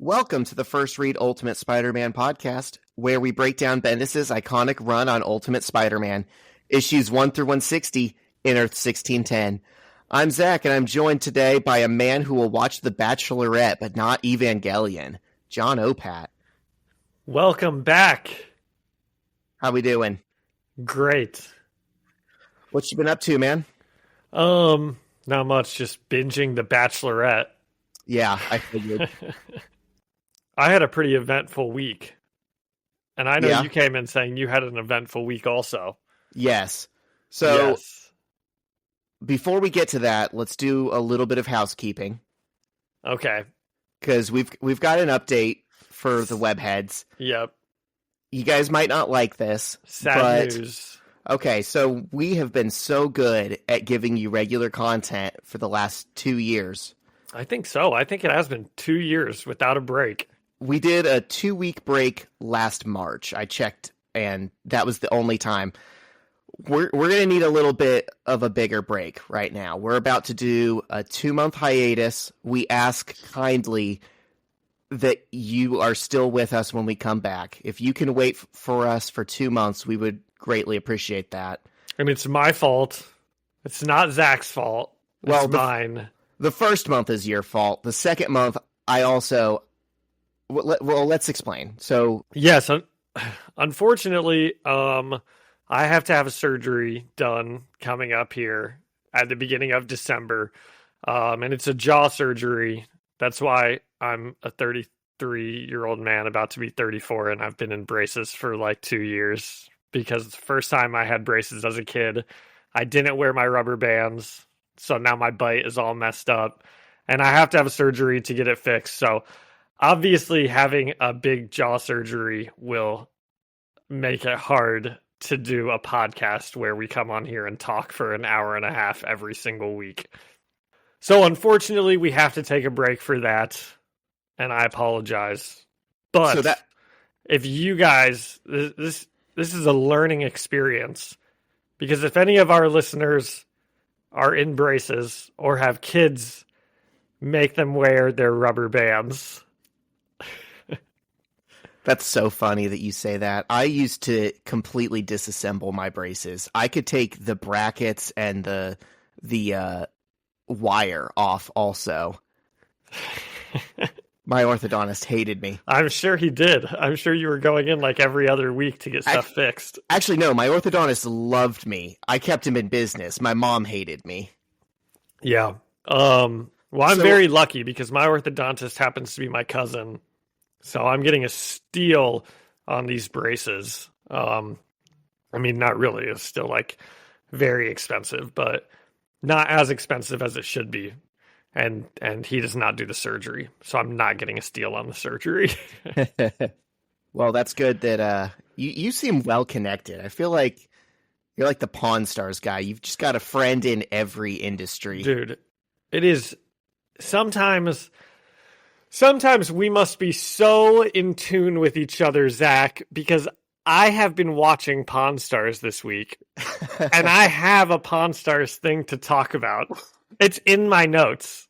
Welcome to the First Read Ultimate Spider-Man podcast, where we break down Bendis' iconic run on Ultimate Spider-Man, issues 1 through 160 in Earth 1610. I'm Zach, and I'm joined today by a man who will watch The Bachelorette, but not Evangelion, John Opat. Welcome back. How we doing? Great. What you been up to, man? Not much, just binging The Bachelorette. Yeah, I figured. I had a pretty eventful week. And I know Yeah. you came in saying you had an eventful week also. Yes. So, Yes. before we get to that, let's do a little bit of housekeeping. Okay. Because we've got an update for the webheads. Yep. You guys might not like this, Sad but news. okay, so we have been so good at giving you regular content for the last 2 years. I think so. I think it has been 2 years without a break. We did a 2-week break last March. I checked, and that was the only time. We're going to need a little bit of a bigger break right now. We're about to do a 2-month hiatus. We ask kindly that you are still with us when we come back. If you can wait for us for 2 months, we would greatly appreciate that. And it's my fault. It's not Zach's fault. It's Well, mine. The first month is your fault. The second month, I also... Well, let's explain. So, Yes, unfortunately, I have to have a surgery done coming up here at the beginning of December, and it's a jaw surgery. That's why I'm a 33-year-old man about to be 34, and I've been in braces for like 2 years, because the first time I had braces as a kid, I didn't wear my rubber bands, so now my bite is all messed up, and I have to have a surgery to get it fixed, so... Obviously, having a big jaw surgery will make it hard to do a podcast where we come on here and talk for an hour and a half every single week. So unfortunately, we have to take a break for that, and I apologize. But if you guys, this is a learning experience, because if any of our listeners are in braces or have kids, make them wear their rubber bands. That's so funny that you say that. I used to completely disassemble my braces. I could take the brackets and the wire off also. My orthodontist hated me. I'm sure he did. I'm sure you were going in like every other week to get stuff fixed. Actually, no, my orthodontist loved me. I kept him in business. My mom hated me. Yeah. Well, I'm very lucky because my orthodontist happens to be my cousin. So I'm getting a steal on these braces. I mean, not really. It's still like very expensive, but not as expensive as it should be. And he does not do the surgery. So I'm not getting a steal on the surgery. Well, that's good that you seem well connected. I feel like you're like the Pawn Stars guy. You've just got a friend in every industry. Dude, it is sometimes we must be so in tune with each other, Zach, because I have been watching Pawn Stars this week, and I have a Pawn Stars thing to talk about. It's in my notes.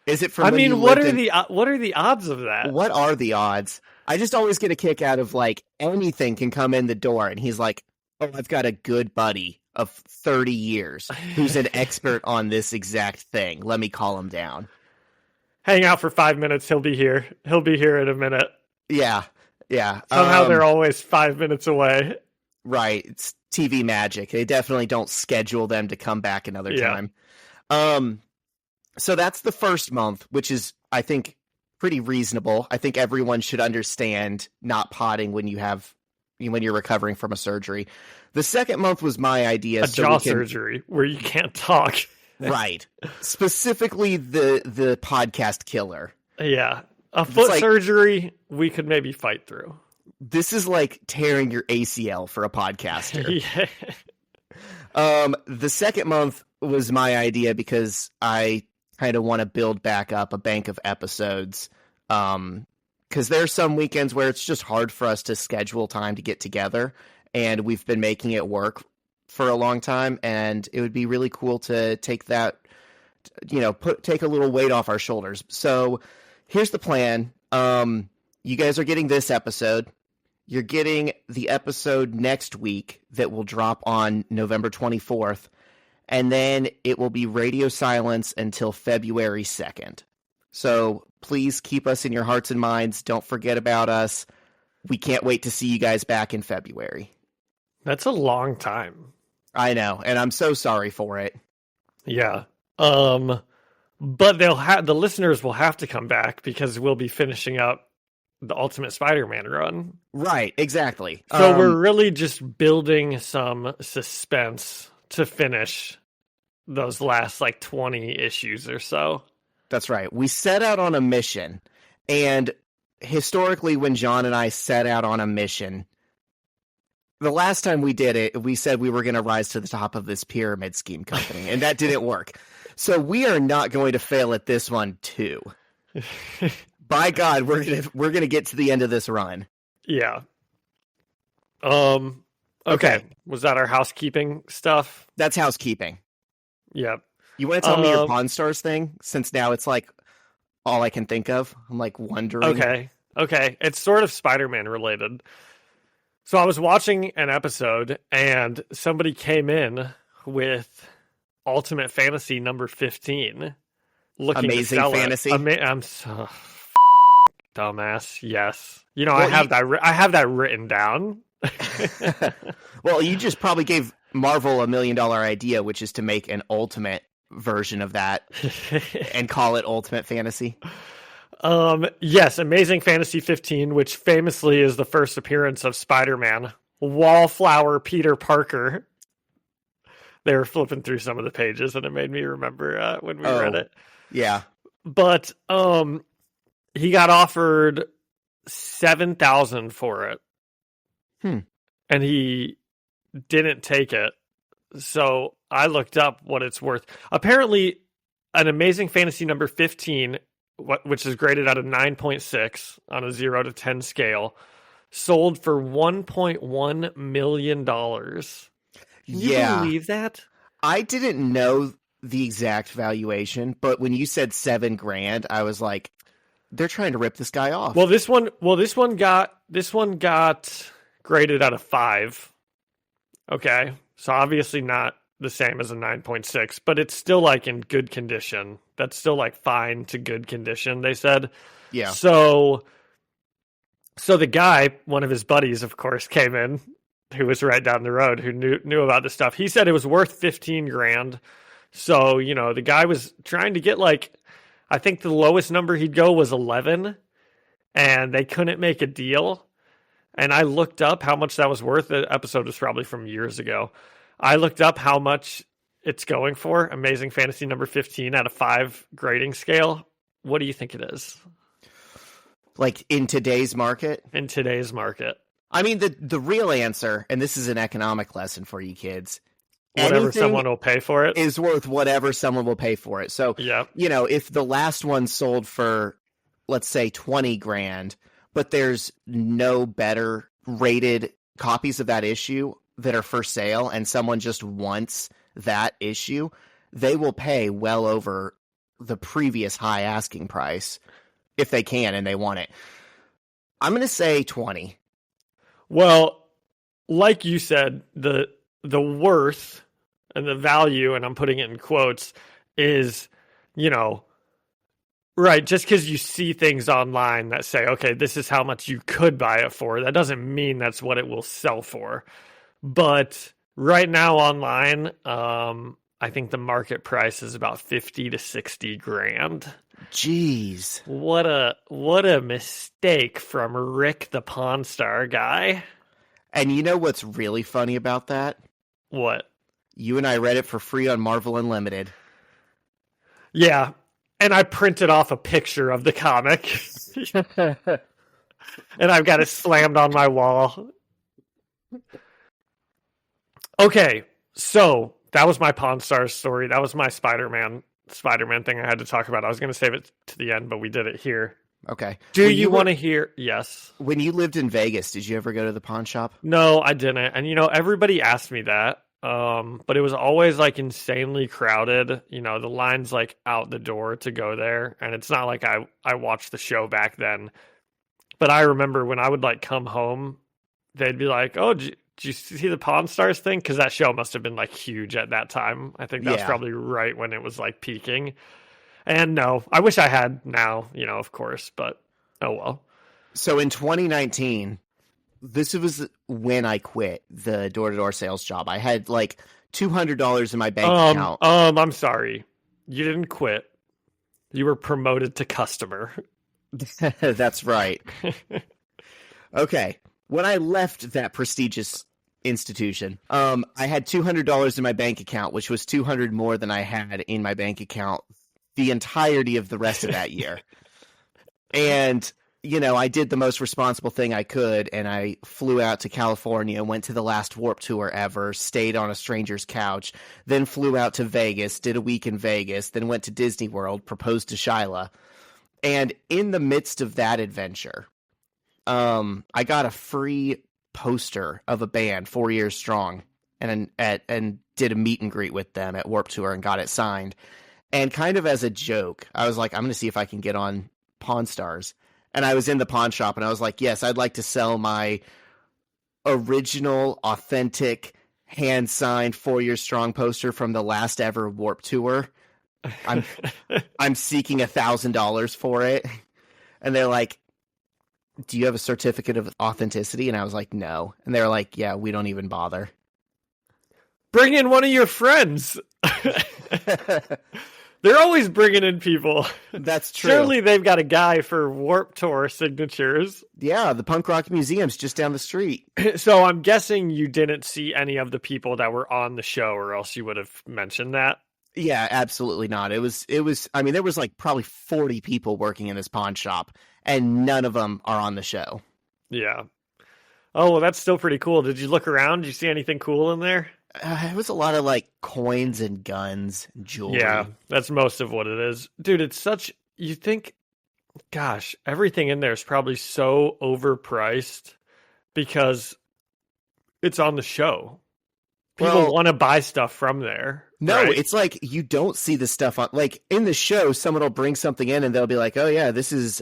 Is it from? I mean, what are the odds of that? What are the odds? I just always get a kick out of like anything can come in the door, and he's like, "Oh, I've got a good buddy of 30 years who's an expert on this exact thing. Let me call him down." Hang out for 5 minutes. He'll be here. He'll be here in a minute. Yeah. Somehow they're always 5 minutes away. Right. It's TV magic. They definitely don't schedule them to come back another time. So that's the first month, which is, I think, pretty reasonable. I think everyone should understand not potting when you're recovering from a surgery. The second month was my idea. A jaw surgery where you can't talk. Right. Specifically the podcast killer. Yeah. A foot surgery we could maybe fight through. This is like tearing your ACL for a podcaster. Yeah. The second month was my idea because I kind of want to build back up a bank of episodes. Because there are some weekends where it's just hard for us to schedule time to get together, and we've been making it work for a long time, and it would be really cool to take that, take a little weight off our shoulders. So here's the plan. You guys are getting this episode. You're getting the episode next week that will drop on November 24th. And then it will be radio silence until February 2nd. So please keep us in your hearts and minds. Don't forget about us. We can't wait to see you guys back in February. That's a long time. I know, and I'm so sorry for it. Yeah. But the listeners will have to come back because we'll be finishing up the Ultimate Spider-Man run. Right, exactly. So we're really just building some suspense to finish those last 20 issues or so. That's right. We set out on a mission, and historically when John and I set out on a mission, the last time we did it, we said we were going to rise to the top of this pyramid scheme company, and that didn't work. So we are not going to fail at this one too. By God, we're gonna get to the end of this run. Yeah. Okay. Was that our housekeeping stuff? That's housekeeping. Yep. You want to tell me your Pawn Stars thing? Since now it's all I can think of. I'm wondering. Okay. It's sort of Spider-Man related. So I was watching an episode and somebody came in with Ultimate Fantasy number 15. Looking Amazing to sell Fantasy. I'm so dumbass. Yes. I have that written down. Well, you just probably gave Marvel $1 million idea, which is to make an ultimate version of that and call it Ultimate Fantasy. Yes, Amazing Fantasy 15, which famously is the first appearance of Spider-Man, Wallflower Peter Parker. They were flipping through some of the pages, and it made me remember when we read it. Yeah, but he got offered $7,000 for it, and he didn't take it. So I looked up what it's worth. Apparently, an Amazing Fantasy number 15, which is graded out of 9.6 on a 0 to 10 scale, sold for $1.1 million. Can you believe that? I didn't know the exact valuation, but when you said $7,000, I was like, they're trying to rip this guy off. Well, this one got graded out of 5. Okay. So obviously not the same as a 9.6, but it's still in good condition. That's still fine to good condition, they said. Yeah. So the guy, one of his buddies, of course, came in, who was right down the road, who knew about this stuff. He said it was worth $15,000. So, the guy was trying to get I think the lowest number he'd go was 11, and they couldn't make a deal. And I looked up how much that was worth. The episode was probably from years ago. I looked up how much it's going for. Amazing Fantasy number 15 out of 5 grading scale. What do you think it is? In today's market? In today's market. I mean, the real answer, and this is an economic lesson for you kids. Whatever someone will pay for it is worth whatever someone will pay for it. So, if the last one sold for, let's say, $20,000, but there's no better rated copies of that issue that are for sale, and someone just wants that issue, they will pay well over the previous high asking price if they can and they want it. I'm going to say 20. Well, like you said, the worth and the value, and I'm putting it in quotes, is, right, just because you see things online that say, okay, this is how much you could buy it for, that doesn't mean that's what it will sell for. But right now online, I think the market price is about $50,000 to $60,000. Jeez. What a mistake from Rick the Pawn Star guy. And you know what's really funny about that? What? You and I read it for free on Marvel Unlimited. Yeah. And I printed off a picture of the comic. And I've got it slammed on my wall. Okay, so that was my Pawn Stars story. That was my Spider-Man thing I had to talk about. I was going to save it to the end, but we did it here. Okay. Do you want to hear? Yes. When you lived in Vegas, did you ever go to the pawn shop? No, I didn't. And everybody asked me that. But it was always like insanely crowded. You know, the line's like out the door to go there. And it's not like I watched the show back then. But I remember when I would like come home, they'd be like, "Oh, did you see the Pawn Stars thing?" Because that show must have been like huge at that time. I think that was Yeah. probably right when it was like peaking. And no, I wish I had now, you know, of course, but oh well. So in 2019, this was when I quit the door-to-door sales job. I had like $200 in my bank account. I'm sorry. You didn't quit. You were promoted to customer. That's right. Okay. When I left that prestigious institution, I had $200 in my bank account, which was 200 more than I had in my bank account the entirety of the rest of that year. And, you know, I did the most responsible thing I could, and I flew out to California, went to the last Warp Tour ever, stayed on a stranger's couch, then flew out to Vegas, did a week in Vegas, then went to Disney World, proposed to Shyla. And in the midst of that adventure, I got a free poster of a band, 4 Years Strong, and did a meet and greet with them at Warp Tour and got it signed. And kind of as a joke, I was like, I'm going to see if I can get on Pawn Stars. And I was in the pawn shop and I was like, yes, I'd like to sell my original, authentic, hand-signed 4 Years Strong poster from the last ever Warp Tour. I'm seeking $1,000 for it. And they're like, do you have a certificate of authenticity? And I was like, no. And they're like, yeah, we don't even bother. Bring in one of your friends. They're always bringing in people. That's true. Surely they've got a guy for Warp Tour signatures. Yeah, the Punk Rock Museum's just down the street. So I'm guessing you didn't see any of the people that were on the show, or else you would have mentioned that. Yeah, absolutely not. It was, I mean, there was like probably 40 people working in this pawn shop, and none of them are on the show. Yeah. Oh, well, that's still pretty cool. Did you look around? Did you see anything cool in there? It was a lot of like coins and guns, and jewelry. Yeah, that's most of what it is. Dude, it's such, you think, gosh, everything in there is probably so overpriced because it's on the show. People want to buy stuff from there. No, right? It's like you don't see the stuff on, like in the show, someone will bring something in and they'll be like, oh yeah, this is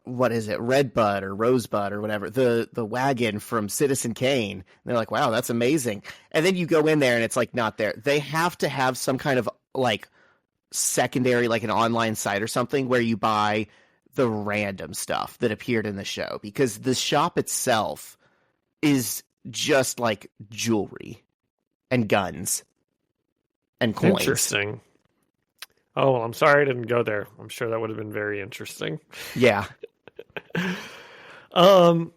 what is it? Redbud or Rosebud or whatever. The wagon from Citizen Kane. And they're like, wow, that's amazing. And then you go in there and it's like not there. They have to have some kind of like secondary, like an online site or something where you buy the random stuff that appeared in the show, because the shop itself is just like jewelry and guns and coins. Interesting. Oh, well, I'm sorry I didn't go there. I'm sure that would have been very interesting. Yeah. All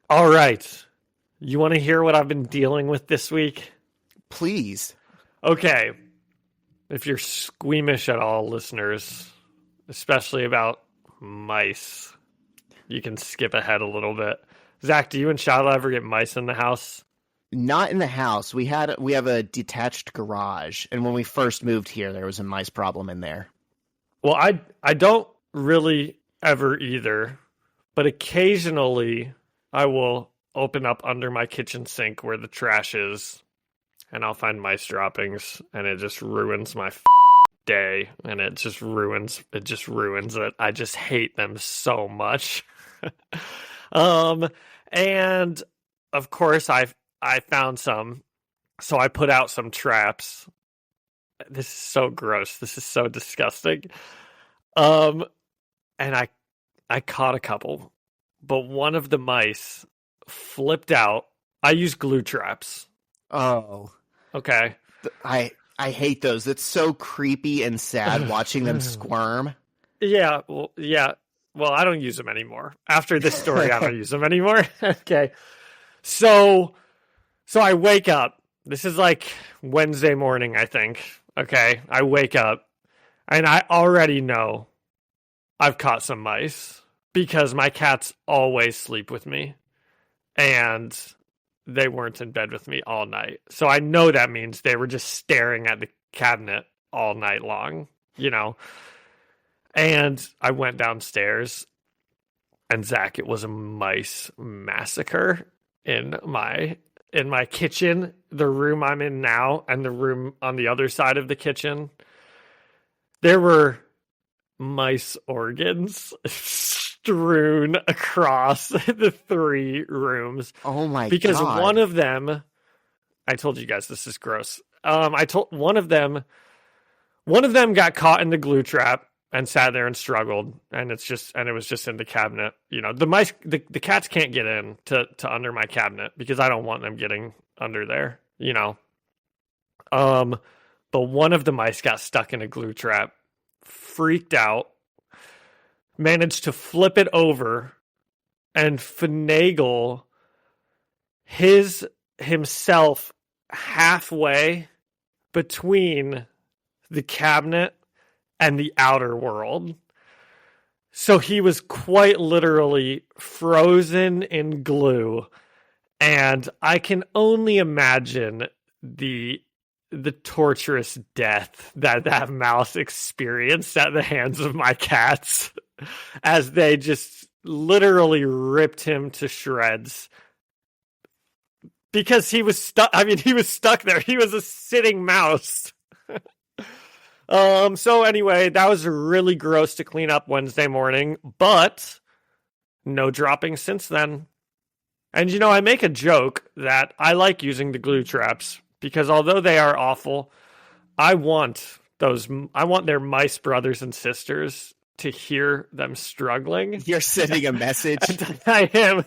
right. You want to hear what I've been dealing with this week? Please. Okay. If you're squeamish at all, listeners, especially about mice, you can skip ahead a little bit. Zach, do you and Shyla ever get mice in the house? Not in the house. We have a detached garage, and when we first moved here, there was a mice problem in there. Well, I don't really ever either, but occasionally I will open up under my kitchen sink where the trash is, and I'll find mice droppings, and it just ruins my day, and it just ruins it. I just hate them so much. And of course I found some, so I put out some traps. This is so gross. This is so disgusting. And I caught a couple, but one of the mice flipped out. I use glue traps. Oh. Okay. I hate those. It's so creepy and sad watching them squirm. Yeah. Well, I don't use them anymore. After this story, I don't use them anymore. Okay. So I wake up. This is like Wednesday morning, I think. Okay. I wake up and I already know I've caught some mice because my cats always sleep with me and they weren't in bed with me all night. So I know that means they were just staring at the cabinet all night long, you know. And I went downstairs and Zach, it was a mice massacre in my in my kitchen, the room I'm in now, and the room on the other side of the kitchen, there were mice organs strewn across the 3 rooms. Oh my because God. one of them, I told you guys this is gross. I told one of them got caught in the glue trap and sat there and struggled, and it was just in the cabinet. You know, the cats can't get in to under my cabinet because I don't want them getting under there, you know. But one of the mice got stuck in a glue trap, freaked out, managed to flip it over and finagle himself halfway between the cabinet and the outer world. So he was quite literally frozen in glue, and I can only imagine the torturous death that mouse experienced at the hands of my cats as they just literally ripped him to shreds. Because he was stuck. I mean, he was stuck there. He was a sitting mouse. So anyway, that was really gross to clean up Wednesday morning, but no dropping since then. And you know, I make a joke that I like using the glue traps because although they are awful, I want their mice brothers and sisters to hear them struggling. You're sending a message. I am.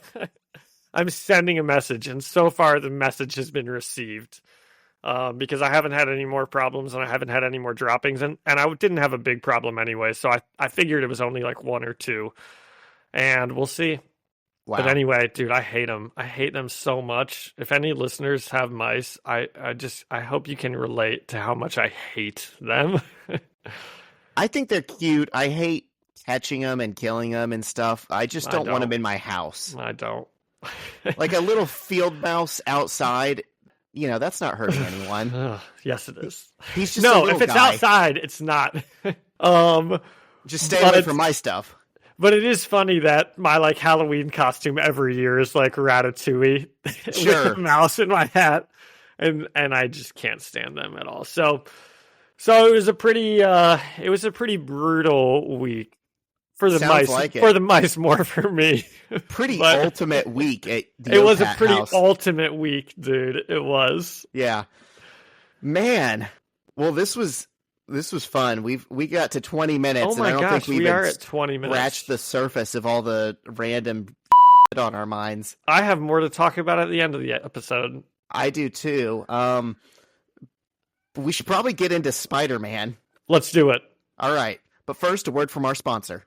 I'm sending a message, and so far the message has been received. Because I haven't had any more problems and I haven't had any more droppings, and I didn't have a big problem anyway, so I figured it was only like 1 or 2, and we'll see. Wow. But anyway, dude, I hate them. I hate them so much. If any listeners have mice, I hope you can relate to how much I hate them. I think they're cute. I hate catching them and killing them and stuff. I just don't want them in my house. I don't. Like a little field mouse outside. You know, that's not hurting anyone. Yes, it is. He's just a if it's guy. outside, it's not. Just stay away from my stuff. But it is funny that my like Halloween costume every year is like Ratatouille Sure. with a mouse in my hat, and I just can't stand them at all. So it was a pretty brutal week. For the Sounds mice, like it. For the mice, more for me. Pretty ultimate week at the It was a OPAT pretty house. ultimate week, dude. It was. Yeah, man. Well, this was fun. We got to 20 minutes, Oh my and I don't gosh, think we we've are at 20 minutes. scratched the surface of all the random on our minds. I have more to talk about at the end of the episode. I do too. We should probably get into Spider-Man. Let's do it. All right, but first, a word from our sponsor.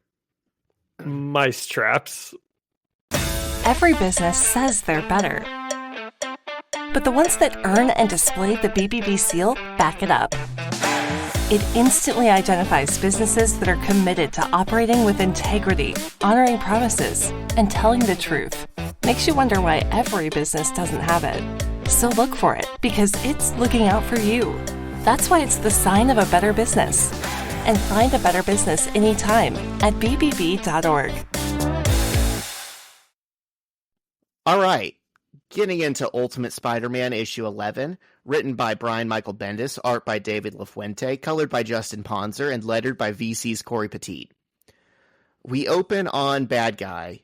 Mice traps. Every business says they're better, but the ones that earn and display the BBB seal back it up. It instantly identifies businesses that are committed to operating with integrity, honoring promises, and telling the truth. Makes you wonder why every business doesn't have it. So look for it, because it's looking out for you. That's why it's the sign of a better business. And find a better business anytime at bbb.org. All right, getting into Ultimate Spider-Man issue 11, written by Brian Michael Bendis, art by David LaFuente, colored by Justin Ponzer, and lettered by VC's Corey Petit. We open on Bad Guy.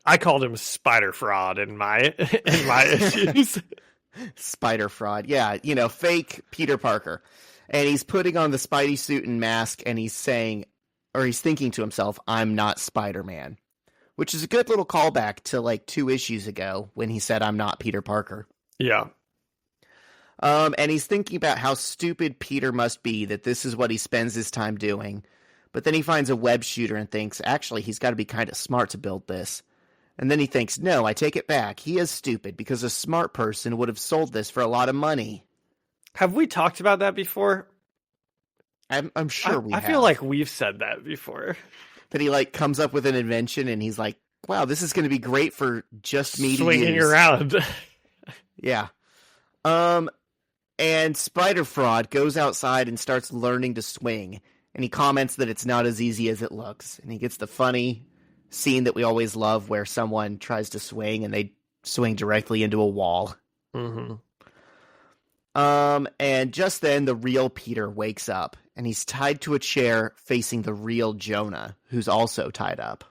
I called him Spider Fraud in my issues. Spider Fraud. Yeah, you know, fake Peter Parker. And he's putting on the Spidey suit and mask, and he's saying, or he's thinking to himself, I'm not Spider-Man. Which is a good little callback to like 2 issues ago when he said, I'm not Peter Parker. Yeah. And he's thinking about how stupid Peter must be that this is what he spends his time doing. But then he finds a web shooter and thinks, actually, he's got to be kind of smart to build this. And then he thinks, no, I take it back. He is stupid because a smart person would have sold this for a lot of money. Have we talked about that before? I'm sure we have. I feel like we've said that before. That he like comes up with an invention and he's like, wow, this is going to be great for just me swinging to use. around. Yeah. And Spider Fraud goes outside and starts learning to swing. And he comments that it's not as easy as it looks. And he gets the funny scene that we always love where someone tries to swing and they swing directly into a wall. Mm-hmm. And just then the real Peter wakes up and he's tied to a chair facing the real Jonah, who's also tied up.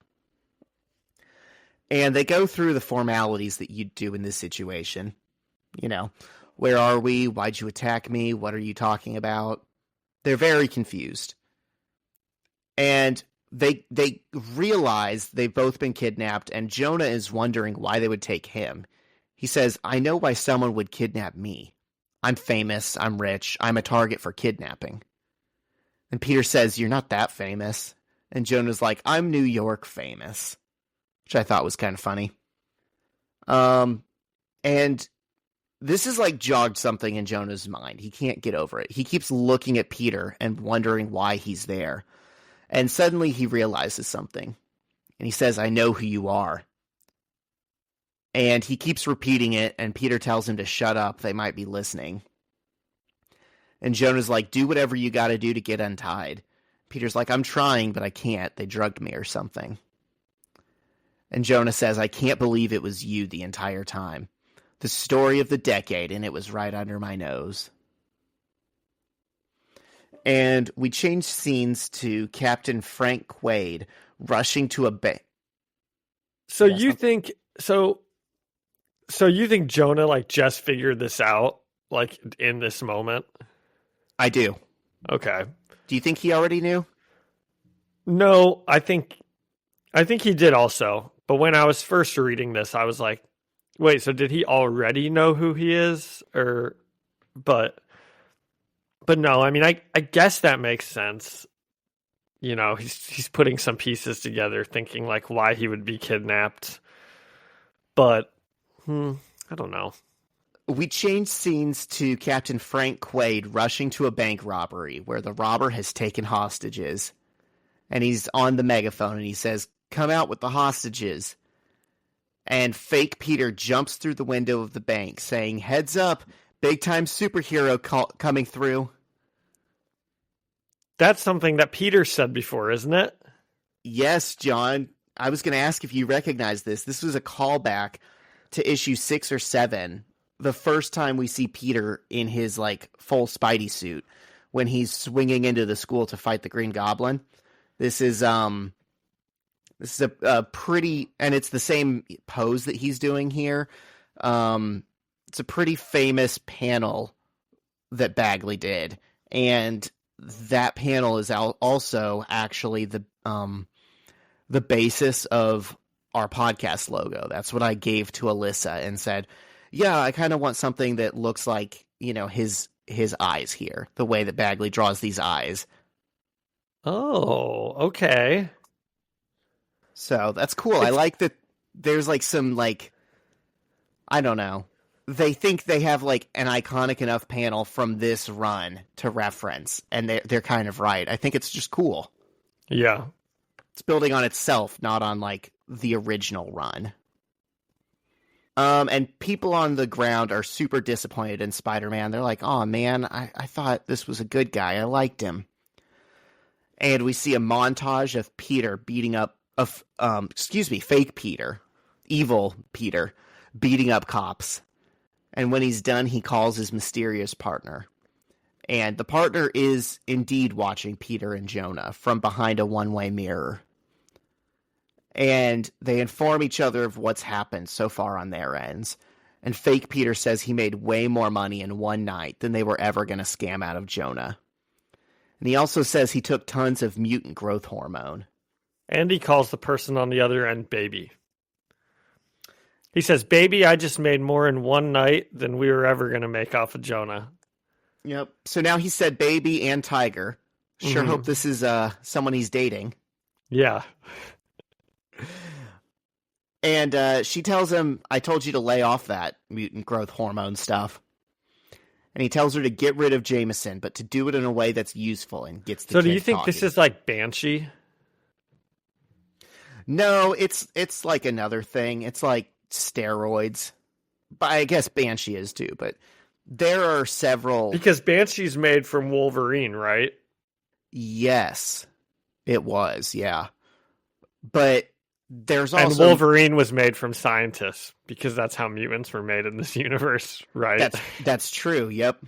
And they go through the formalities that you'd do in this situation. You know, where are we? Why'd you attack me? What are you talking about? They're very confused. And they realize they've both been kidnapped, and Jonah is wondering why they would take him. He says, I know why someone would kidnap me. I'm famous, I'm rich, I'm a target for kidnapping. And Peter says, you're not that famous. And Jonah's like, I'm New York famous. Which I thought was kind of funny. And this is like jogged something in Jonah's mind. He can't get over it. He keeps looking at Peter and wondering why he's there. And suddenly he realizes something. And he says, I know who you are. And he keeps repeating it, and Peter tells him to shut up. They might be listening. And Jonah's like, do whatever you got to do to get untied. Peter's like, I'm trying, but I can't. They drugged me or something. And Jonah says, I can't believe it was you the entire time. The story of the decade, and it was right under my nose. And we change scenes to Captain Frank Quaid rushing to a bank. So you think Jonah like just figured this out like in this moment? I do. Okay. Do you think he already knew? No, I think he did also. But when I was first reading this, I was like, wait, so did he already know who he is? But no, I mean, I guess that makes sense. You know, he's putting some pieces together, thinking like why he would be kidnapped. But I don't know. We change scenes to Captain Frank Quaid rushing to a bank robbery where the robber has taken hostages. And he's on the megaphone and he says, come out with the hostages. And fake Peter jumps through the window of the bank saying, heads up, big time superhero coming through. That's something that Peter said before, isn't it? Yes, John. I was going to ask if you recognize this. This was a callback to issue 6 or 7. The first time we see Peter in his like full Spidey suit when he's swinging into the school to fight the Green Goblin. This is a pretty, and it's the same pose that he's doing here. It's a pretty famous panel that Bagley did, and that panel is also actually the basis of our podcast logo. That's what I gave to Alyssa and said, yeah, I kind of want something that looks like, you know, his eyes here, the way that Bagley draws these eyes. Oh, okay. So that's cool. I like that there's like some like, I don't know. They think they have like an iconic enough panel from this run to reference, and they're kind of right. I think it's just cool. Yeah. It's building on itself, not on like the original run. And people on the ground are super disappointed in Spider-Man. They're like, oh man, I thought this was a good guy. I liked him. And we see a montage of Peter beating up, fake Peter, evil Peter, beating up cops. And when he's done, he calls his mysterious partner. And the partner is indeed watching Peter and Jonah from behind a one-way mirror. And they inform each other of what's happened so far on their ends. And fake Peter says he made way more money in one night than they were ever going to scam out of Jonah. And he also says he took tons of mutant growth hormone. And he calls the person on the other end baby. He says, baby, I just made more in one night than we were ever going to make off of Jonah. Yep. So now he said baby and tiger. Sure hope this is someone he's dating. Yeah. And she tells him, I told you to lay off that mutant growth hormone stuff. And he tells her to get rid of Jameson, but to do it in a way that's useful and gets the So kid do you think talking. this is like Banshee? No, it's like another thing. It's like steroids. But I guess Banshee is too, but there are several. Because Banshee's made from Wolverine, right? Yes, it was, yeah. But There's And also Wolverine was made from scientists because that's how mutants were made in this universe, right? that's true. Yep.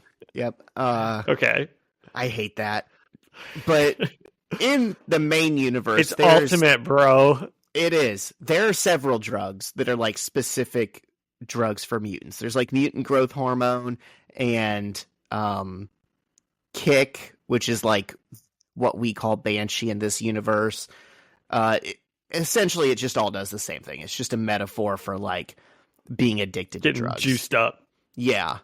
Okay. I hate that. But in the main universe, It's ultimate, bro. It is. There are several drugs that are like specific drugs for mutants. There's like mutant growth hormone and kick, which is like what we call banshee in this universe. Essentially, it just all does the same thing. It's just a metaphor for like being addicted to drugs. Juiced up. Yeah.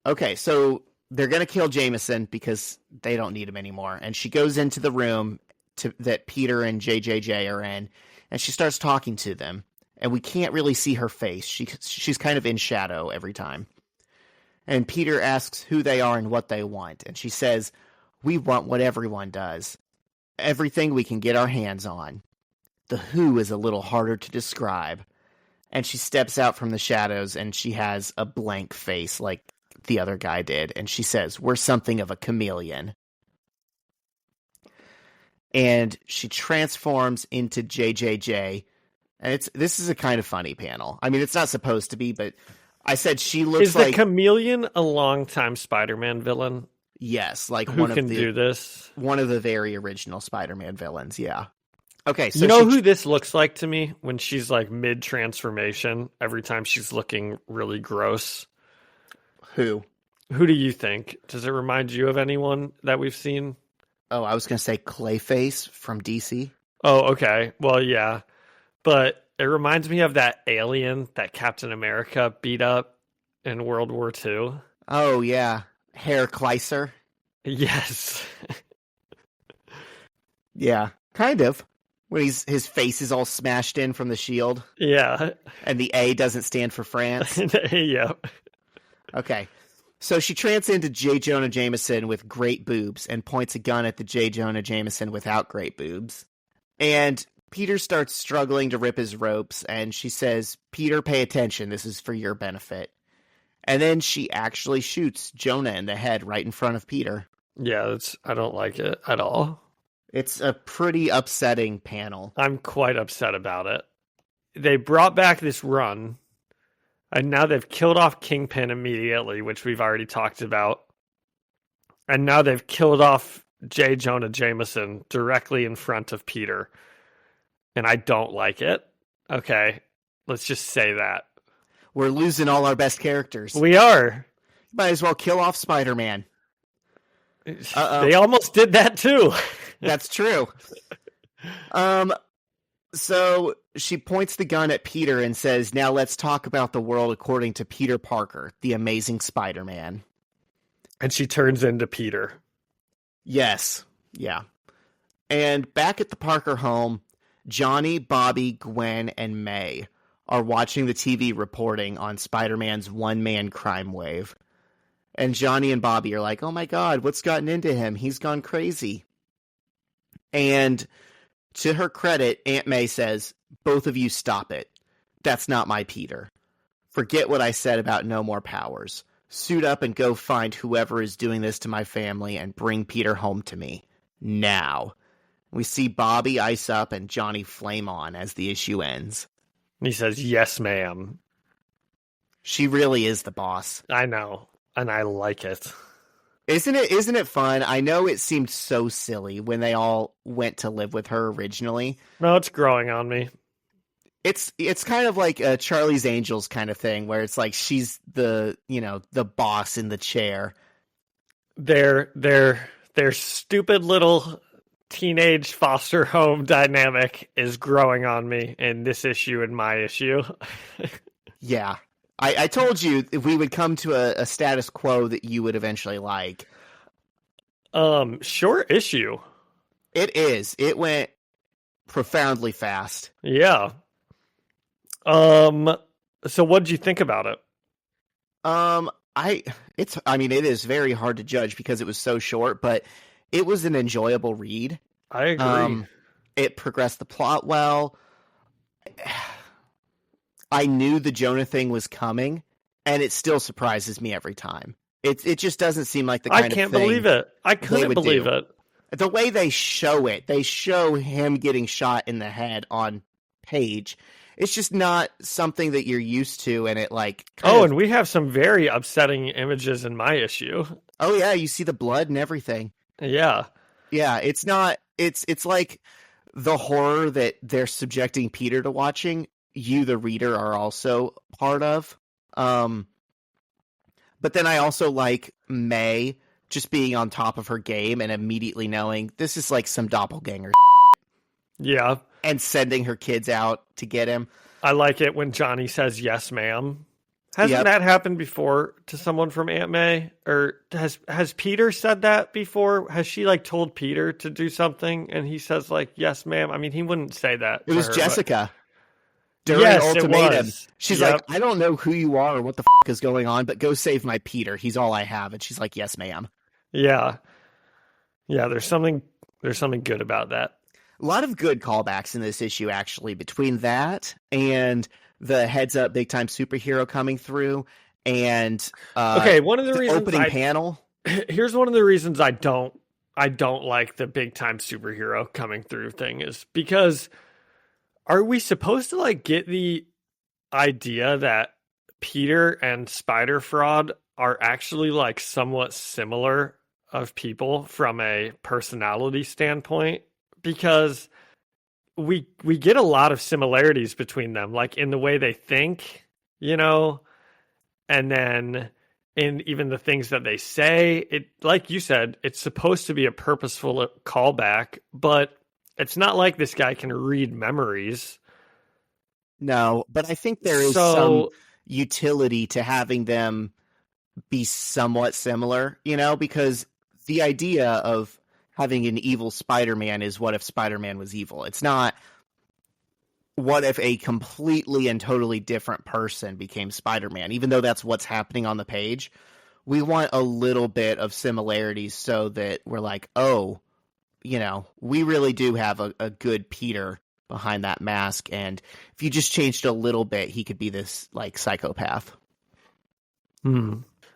Okay, so they're going to kill Jameson because they don't need him anymore. And she goes into the room that Peter and JJJ are in, and she starts talking to them. And we can't really see her face. She's kind of in shadow every time. And Peter asks who they are and what they want. And she says, "We want what everyone does. Everything we can get our hands on." The who is a little harder to describe. And she steps out from the shadows and she has a blank face like the other guy did. And she says, "We're something of a chameleon." And she transforms into JJJ. And this is a kind of funny panel. I mean, it's not supposed to be, but I said she looks Is like... the chameleon a longtime Spider-Man villain? Yes, like who can do this? One of the very original Spider-Man villains, yeah. Okay, so you know who this looks like to me when she's like mid-transformation, every time she's looking really gross? Who? Who do you think? Does it remind you of anyone that we've seen? Oh, I was going to say Clayface from DC. Oh, okay. Well, yeah. But it reminds me of that alien that Captain America beat up in World War II. Oh, yeah. Herr Kleiser. Yes. Yeah, kind of. When his face is all smashed in from the shield. Yeah. And the A doesn't stand for France. Yep. Okay. So she trans into J. Jonah Jameson with great boobs and points a gun at the J. Jonah Jameson without great boobs. And Peter starts struggling to rip his ropes, and she says, "Peter, pay attention. This is for your benefit." And then she actually shoots Jonah in the head right in front of Peter. Yeah, I don't like it at all. It's a pretty upsetting panel. I'm quite upset about it. They brought back this run, and now they've killed off Kingpin immediately, which we've already talked about. And now they've killed off J. Jonah Jameson directly in front of Peter. And I don't like it. Okay, let's just say that. We're losing all our best characters. We are. Might as well kill off Spider-Man. They almost did that too. That's true. So she points the gun at Peter and says, "Now let's talk about the world according to Peter Parker, the Amazing Spider-Man." And she turns into Peter. Yes. Yeah. And back at the Parker home, Johnny, Bobby, Gwen, and May are watching the TV reporting on Spider-Man's one-man crime wave. And Johnny and Bobby are like, "Oh my God, what's gotten into him? He's gone crazy." And to her credit, Aunt May says, "Both of you stop it. That's not my Peter. Forget what I said about no more powers. Suit up and go find whoever is doing this to my family and bring Peter home to me. Now." We see Bobby ice up and Johnny flame on as the issue ends. And he says, "Yes, ma'am." She really is the boss. I know, and I like it. Isn't it fun? I know it seemed so silly when they all went to live with her originally. No, it's growing on me. It's kind of like a Charlie's Angels kind of thing where it's like she's the boss in the chair. Their stupid little teenage foster home dynamic is growing on me in this issue and my issue. Yeah. I told you if we would come to a status quo that you would eventually like. Short issue. It is. It went profoundly fast. Yeah. So what did you think about it? It is very hard to judge because it was so short, but it was an enjoyable read. I agree. It progressed the plot well. I knew the Jonah thing was coming, and it still surprises me every time. It just doesn't seem like the kind of thing. I can't believe it. I couldn't believe it. the way they show it, they show him getting shot in the head on page. It's just not something that you're used to, and it like and we have some very upsetting images in my issue. Oh yeah, you see the blood and everything. Yeah. Yeah, it's not it's like the horror that they're subjecting Peter to watching, you the reader are also part of. But then I also like May just being on top of her game and immediately knowing this is like some doppelganger. Yeah. And sending her kids out to get him. I like it when Johnny says, yes, ma'am. Hasn't that happened before to someone from Aunt May? Or has Peter said that before? Has she like told Peter to do something and he says like, yes, ma'am? I mean, he wouldn't say that. It was her, Jessica. But... During yes, Ultimatum. it was. She's like, I don't know who you are or what the f*** is going on, but go save my Peter. He's all I have. And she's like, yes, ma'am. Yeah. Yeah, there's something good about that. A lot of good callbacks in this issue, actually, between that and the heads up big time superhero coming through and one of the reasons opening panel. Here's one of the reasons I don't like the big time superhero coming through thing is because are we supposed to like get the idea that Peter and Spider Fraud are actually like somewhat similar of people from a personality standpoint? Because we get a lot of similarities between them, like in the way they think, you know, and then in even the things that they say. It, like you said, it's supposed to be a purposeful callback, but it's not like this guy can read memories. No, but I think there is some utility to having them be somewhat similar, you know, because the idea of having an evil Spider-Man is what if Spider-Man was evil? It's not what if a completely and totally different person became Spider-Man, even though that's what's happening on the page. We want a little bit of similarities so that we're like, oh, you know, we really do have a good Peter behind that mask. And if you just changed a little bit, he could be this like psychopath.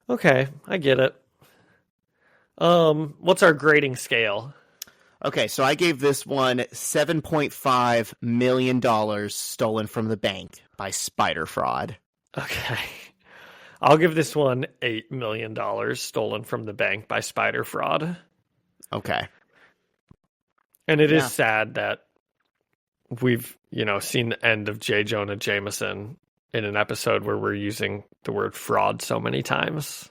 Okay, I get it. What's our grading scale? Okay, so I gave this one $7.5 million stolen from the bank by Spider Fraud. Okay. I'll give this one $8 million stolen from the bank by Spider Fraud. Okay. And it is sad that we've, you know, seen the end of J. Jonah Jameson in an episode where we're using the word fraud so many times.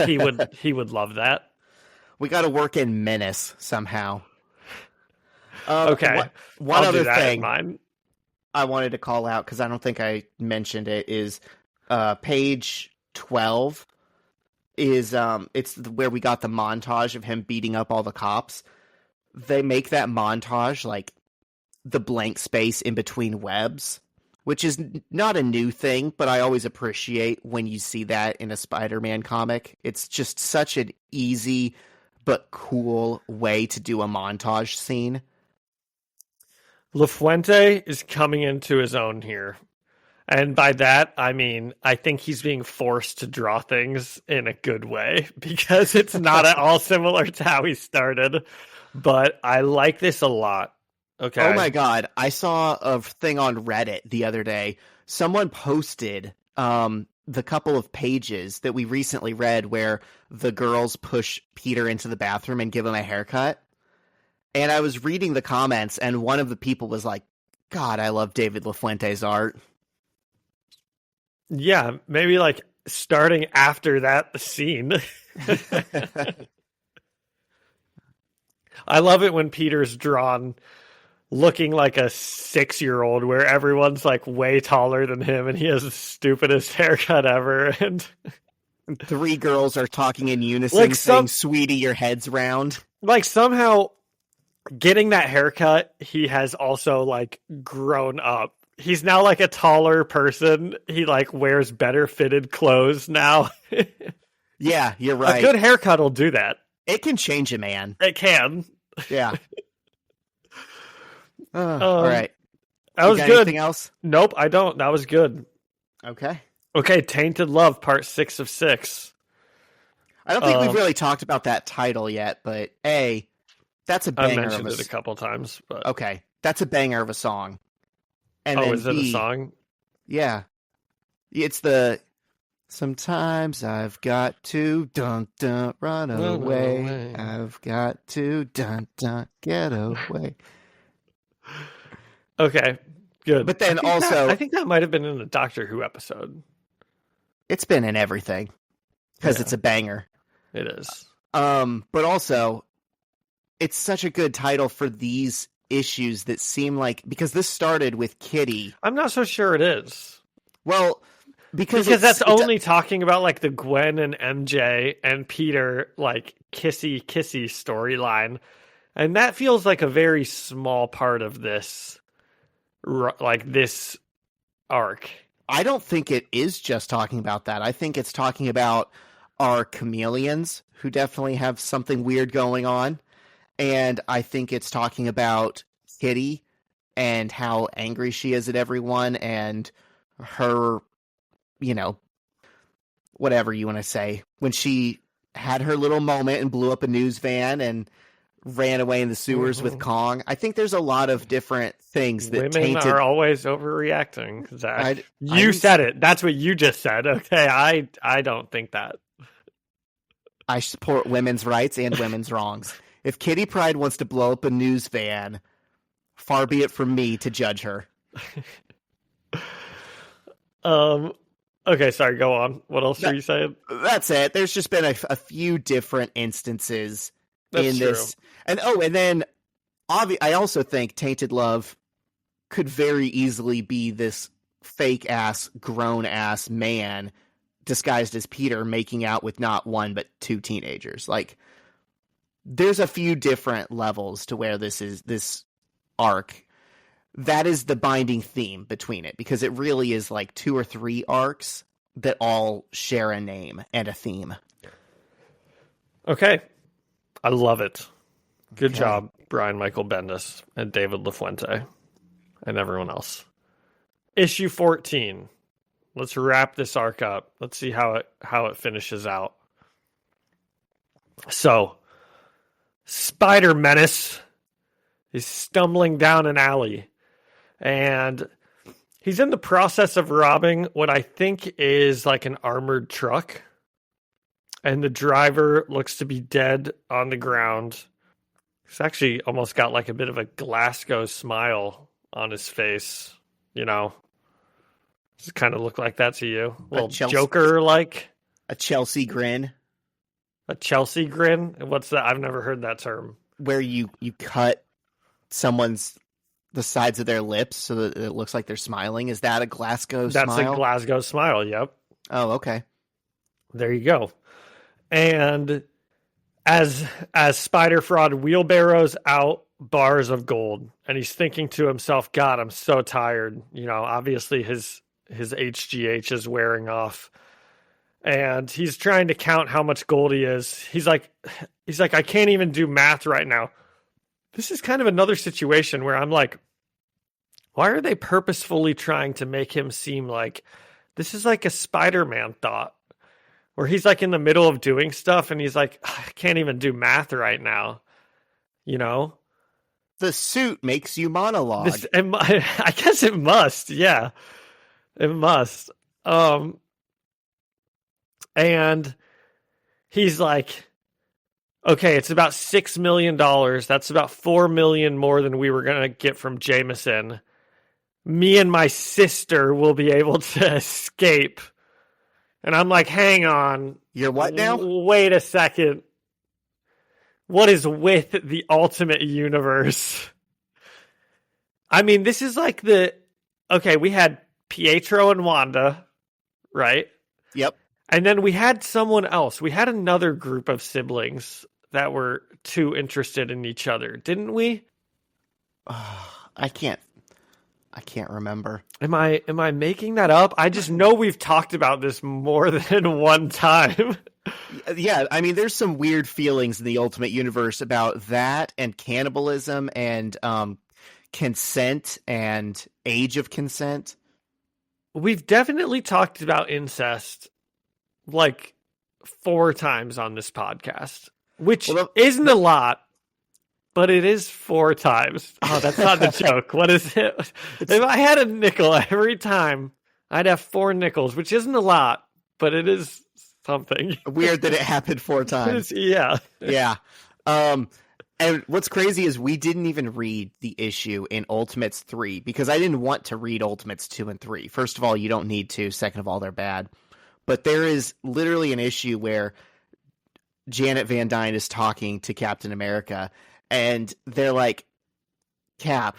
He would love that. We got to work in menace somehow. Okay. One other thing I wanted to call out, because I don't think I mentioned it, is page 12 is it's where we got the montage of him beating up all the cops. They make that montage like the blank space in between webs, which is not a new thing, but I always appreciate when you see that in a Spider-Man comic. It's just such an easy but cool way to do a montage scene. LaFuente is coming into his own here. And by that, I mean, I think he's being forced to draw things in a good way because it's not at all similar to how he started. But I like this a lot. Okay. Oh my God. I saw a thing on Reddit the other day. Someone posted the couple of pages that we recently read where the girls push Peter into the bathroom and give him a haircut. And I was reading the comments, and one of the people was like, God, I love David LaFuente's art. Yeah, maybe like starting after that scene. I love it when Peter's drawn looking like a 6-year-old where everyone's like way taller than him and he has the stupidest haircut ever. And 3 girls are talking in unison, like saying, sweetie, your head's round. Like somehow getting that haircut, he has also like grown up. He's now like a taller person. He like wears better fitted clothes now. Yeah, you're right. A good haircut will do that. It can change a man. It can. Yeah. All right. That was good. Anything else? Nope, I don't. That was good. Okay. Okay, Tainted Love, part 6 of 6. I don't think we've really talked about that title yet, but A, That's a I banger. mentioned it a couple times, but Okay, that's a banger of a song. And oh, then is it a song? Yeah, it's the sometimes I've got to dun dun run away. I've got to dun dun get away. Okay, good. But then also, I think that might have been in a Doctor Who episode. it's been in everything because it's a banger. It is. But also, it's such a good title for these issues that seem like, because this started with Kitty. I'm not so sure it is. Well, because that's only talking about like the Gwen and MJ and Peter like kissy storyline, and that feels like a very small part of this, like this arc. I don't think it is just talking about that. I think it's talking about our chameleons who definitely have something weird going on. And I think it's talking about Kitty and how angry she is at everyone and her, whatever you want to say, when she had her little moment and blew up a news van and ran away in the sewers with Kong. I think there's a lot of different things that women are always overreacting. Zach. You said it. That's what you just said. Okay, I don't think that. I support women's rights and women's wrongs. If Kitty Pryde wants to blow up a news van, far be it from me to judge her. Okay, sorry, go on. What else are you saying? That's it. There's just been a few different instances in this. True. And then I also think Tainted Love could very easily be this fake ass, grown ass man disguised as Peter making out with not one but two teenagers. Like, there's a few different levels to where this arc. That is the binding theme between it, because it really is like 2 or 3 arcs that all share a name and a theme. Okay. I love it. Good job, Brian Michael Bendis and David LaFuente and everyone else. Issue 14. Let's wrap this arc up. Let's see how it finishes out. So, Spider Menace is stumbling down an alley, and he's in the process of robbing what I think is like an armored truck, and the driver looks to be dead on the ground. He's actually almost got like a bit of a Glasgow smile on his face, Does it kind of look like that to you? A little Joker-like? A Chelsea grin? A Chelsea grin? What's that? I've never heard that term. Where you cut the sides of their lips so that it looks like they're smiling. Is that a Glasgow smile? That's a Glasgow smile, yep. Oh, okay. There you go. And as Spider Fraud wheelbarrows out bars of gold, and he's thinking to himself, God, I'm so tired. Obviously his HGH is wearing off. And he's trying to count how much gold he is. He's like, I can't even do math right now. This is kind of another situation where I'm like, why are they purposefully trying to make him seem like this is like a Spider-Man thought, where he's like in the middle of doing stuff and he's like, I can't even do math right now. The suit makes you monologue. I guess it must. Yeah, it must. And he's like, okay, it's about $6 million. That's about $4 million more than we were going to get from Jameson. Me and my sister will be able to escape. And I'm like, hang on. You're what now? Wait a second. What is with the Ultimate Universe? I mean, this is like okay, we had Pietro and Wanda, right? Yep. And then we had someone else. We had another group of siblings that were too interested in each other, didn't we? I can't remember. Am I making that up? I just know we've talked about this more than one time. Yeah, I mean, there's some weird feelings in the Ultimate Universe about that and cannibalism and consent and age of consent. We've definitely talked about incest like 4 times on this podcast, which isn't a lot. but it is 4 times. Oh, that's not the joke. What is it? If I had a nickel every time, I'd have 4 nickels, which isn't a lot, but it is something. Weird that it happened 4 times. Yeah. Yeah. And what's crazy is we didn't even read the issue in Ultimates 3 because I didn't want to read Ultimates 2 and 3. First of all, you don't need to. Second of all, they're bad. But there is literally an issue where Janet Van Dyne is talking to Captain America, and they're like, Cap,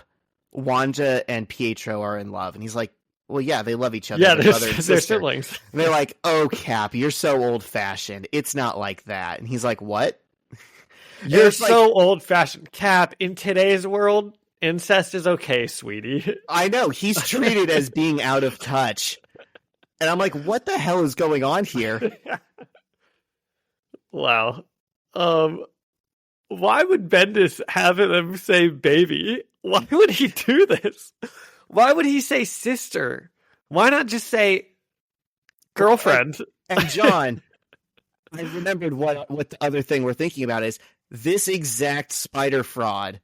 Wanda and Pietro are in love. And he's like, well, yeah, they love each other. Yeah, they're siblings. And they're like, oh, Cap, you're so old-fashioned. It's not like that. And he's like, what? You're so old-fashioned. Cap, in today's world, incest is okay, sweetie. I know. He's treated as being out of touch. And I'm like, what the hell is going on here? Wow. Why would Bendis have him say baby? Why would he do this? Why would he say sister? Why not just say girlfriend? And John, I remembered what the other thing we're thinking about is this exact spider fraud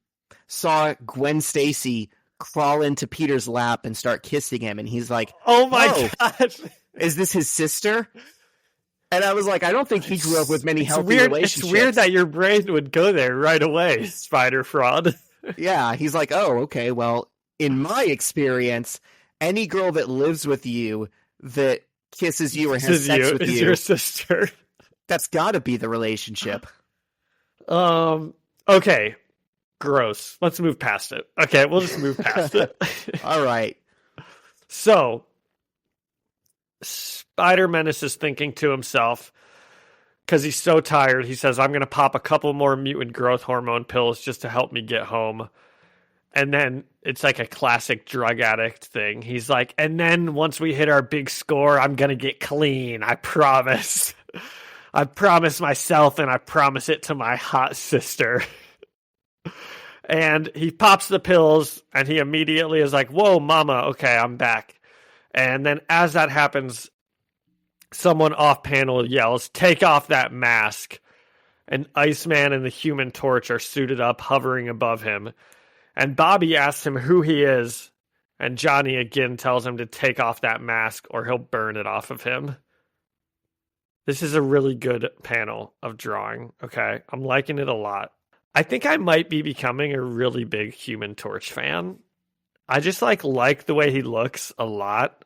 saw Gwen Stacy crawl into Peter's lap and start kissing him, and he's like, oh my gosh, is this his sister? And I was like, I don't think he grew up with many healthy relationships. It's weird that your brain would go there right away, spider fraud. Yeah, he's like, oh, okay, well, in my experience, any girl that lives with you that kisses you or has sex with you is your sister. That's got to be the relationship. Okay. Gross. Let's move past it. Okay, we'll just move past it. All right. So, Spider-Menace is thinking to himself, because he's so tired, he says, I'm going to pop a couple more mutant growth hormone pills just to help me get home. And then it's like a classic drug addict thing. He's like, and then once we hit our big score, I'm going to get clean. I promise. I promise myself, and I promise it to my hot sister. And he pops the pills, and he immediately is like, whoa, mama, okay, I'm back. And then as that happens, someone off panel yells, take off that mask. And Iceman and the Human Torch are suited up, hovering above him. And Bobby asks him who he is, and Johnny again tells him to take off that mask or he'll burn it off of him. This is a really good panel of drawing, okay? I'm liking it a lot. I think I might be becoming a really big Human Torch fan. I just like the way he looks a lot.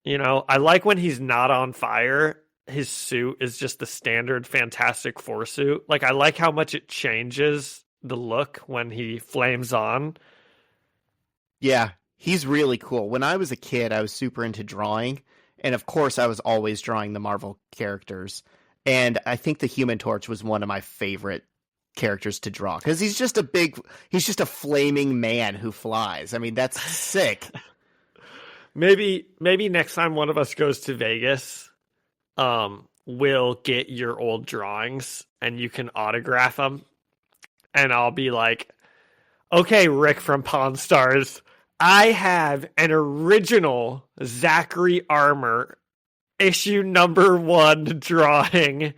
You know, I like when he's not on fire. His suit is just the standard Fantastic Four suit. Like, I like how much it changes the look when he flames on. Yeah, he's really cool. When I was a kid, I was super into drawing. And of course, I was always drawing the Marvel characters. And I think the Human Torch was one of my favorite characters to draw. Because he's just a flaming man who flies. I mean, that's sick. Maybe next time one of us goes to Vegas, we'll get your old drawings and you can autograph them. And I'll be like, okay, Rick from Pawn Stars, I have an original Zachary Armour issue number 1 drawing.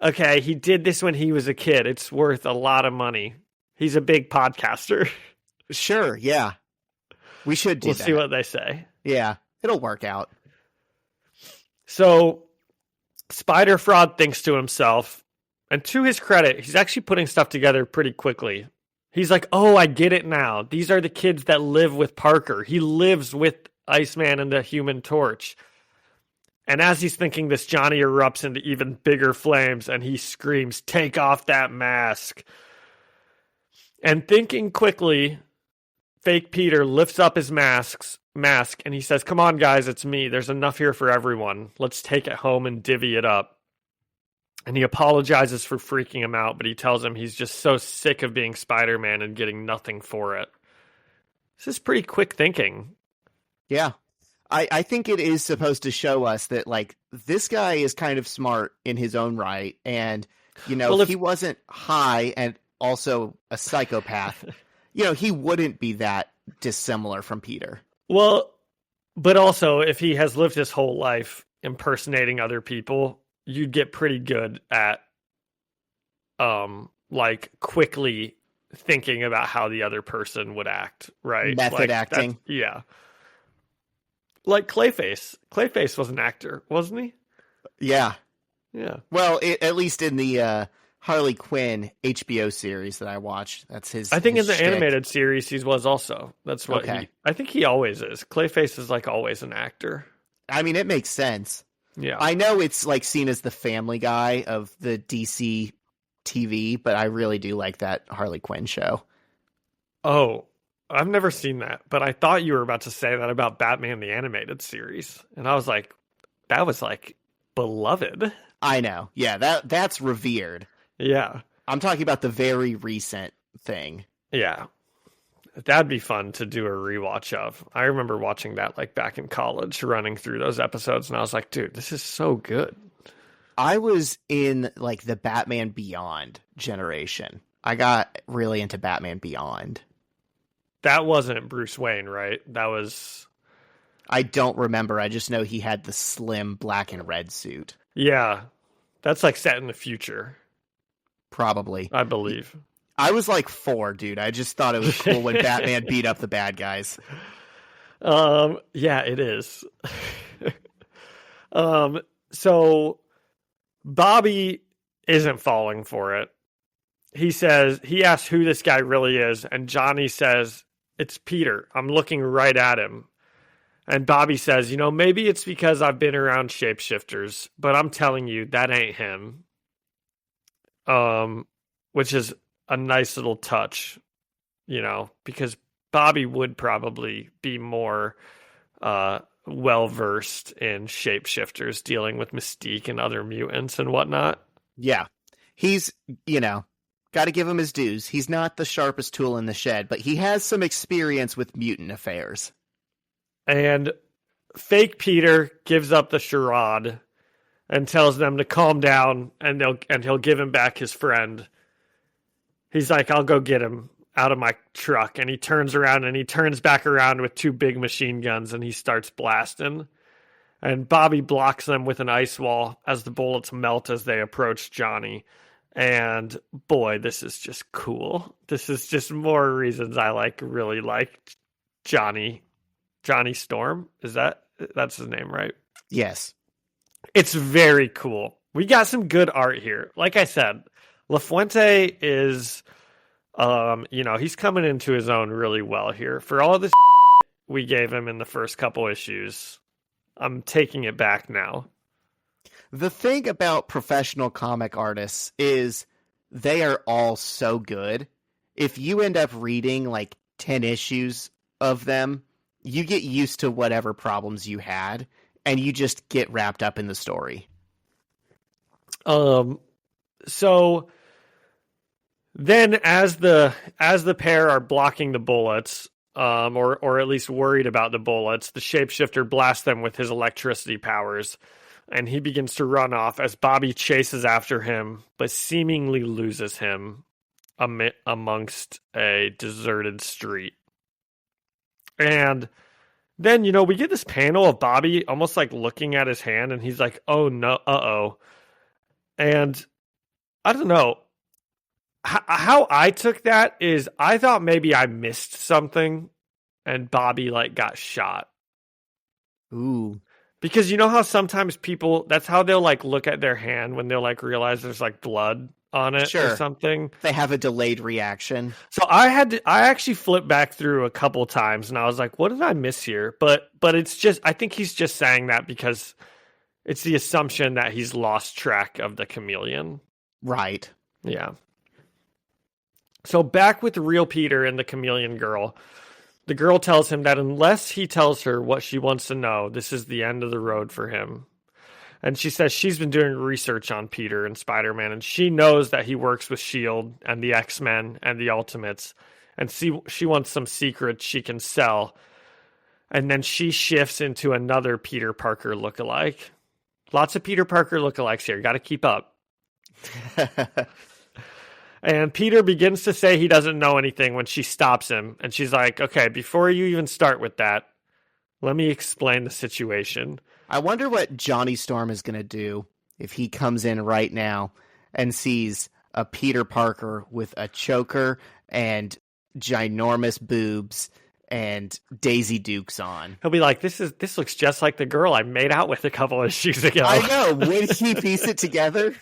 Okay, he did this when he was a kid. It's worth a lot of money. He's a big podcaster. Sure, yeah. We should do that. We'll see what they say. Yeah, it'll work out. So, Spider Fraud thinks to himself, and to his credit, he's actually putting stuff together pretty quickly. He's like, oh, I get it now. These are the kids that live with Parker. He lives with Iceman and the Human Torch. And as he's thinking this, Johnny erupts into even bigger flames, and he screams, take off that mask. And thinking quickly, fake Peter lifts up his mask, and he says, come on, guys, it's me. There's enough here for everyone. Let's take it home and divvy it up. And he apologizes for freaking him out, but he tells him he's just so sick of being Spider-Man and getting nothing for it. This is pretty quick thinking. Yeah. I think it is supposed to show us that, like, this guy is kind of smart in his own right. And, you know, well, if he wasn't high and also a psychopath, you know, he wouldn't be that dissimilar from Peter. Well, but also, if he has lived his whole life impersonating other people, you'd get pretty good at, like, quickly thinking about how the other person would act, right? Method acting. Yeah. Like Clayface. Clayface was an actor, wasn't he? Yeah. Yeah. Well, at least in the Harley Quinn HBO series that I watched, that's his. I think his in the shtick. animated series he was also. That's what I think he always is. Clayface is like always an actor. I mean, it makes sense. Yeah. I know it's like seen as the Family Guy of the DC TV, but I really do like that Harley Quinn show. Oh, I've never seen that, but I thought you were about to say that about Batman the Animated Series. And I was like, that was like beloved. I know. Yeah, that's revered. Yeah. I'm talking about the very recent thing. Yeah. That'd be fun to do a rewatch of. I remember watching that like back in college, running through those episodes, and I was like, dude, this is so good. I was in like the Batman Beyond generation. I got really into Batman Beyond. That wasn't Bruce Wayne, right? That was... I don't remember. I just know he had the slim black and red suit. Yeah. That's like set in the future. Probably. I believe. I was like 4, dude. I just thought it was cool when Batman beat up the bad guys. Yeah, it is. So Bobby isn't falling for it. He asks who this guy really is, and Johnny says, it's Peter. I'm looking right at him. And Bobby says, maybe it's because I've been around shapeshifters, but I'm telling you, that ain't him. Which is a nice little touch, because Bobby would probably be more well-versed in shapeshifters, dealing with Mystique and other mutants and whatnot. Yeah. He's, got to give him his dues. He's not the sharpest tool in the shed, but he has some experience with mutant affairs. And fake Peter gives up the charade and tells them to calm down, and he'll give him back his friend. He's like, I'll go get him out of my truck. And he turns around and he turns back around with 2 big machine guns and he starts blasting. And Bobby blocks them with an ice wall as the bullets melt as they approach Johnny. And boy, this is just cool. This is just more reasons I really like Johnny Storm. That's his name, right? Yes. It's very cool. We got some good art here. Like I said, LaFuente is, he's coming into his own really well here. For all the we gave him in the first couple issues, I'm taking it back now. The thing about professional comic artists is they are all so good. If you end up reading 10 issues of them, you get used to whatever problems you had, and you just get wrapped up in the story. So then as the pair are blocking the bullets, or at least worried about the bullets, the shapeshifter blasts them with his electricity powers, and he begins to run off as Bobby chases after him, but seemingly loses him amongst a deserted street. And then, we get this panel of Bobby almost looking at his hand, and he's like, oh no, uh-oh. And I don't know. How I took that is I thought maybe I missed something and Bobby got shot. Ooh. Because you know how sometimes people, that's how they'll look at their hand when they'll realize there's blood on it or something. They have a delayed reaction. So I actually flipped back through a couple times and I was like, what did I miss here? But it's just, I think he's just saying that because it's the assumption that he's lost track of the chameleon. Right. Yeah. So back with the real Peter and the chameleon girl, the girl tells him that unless he tells her what she wants to know, this is the end of the road for him. And she says she's been doing research on Peter and Spider-Man, and she knows that he works with S.H.I.E.L.D. and the X-Men and the Ultimates, and she wants some secrets she can sell. And then she shifts into another Peter Parker lookalike. Lots of Peter Parker lookalikes here. Got to keep up. And Peter begins to say he doesn't know anything when she stops him. And she's like, okay, before you even start with that, let me explain the situation. I wonder what Johnny Storm is going to do if he comes in right now and sees a Peter Parker with a choker and ginormous boobs and Daisy Dukes on. He'll be like, this looks just like the girl I made out with a couple of issues ago. I know. When he piece it together.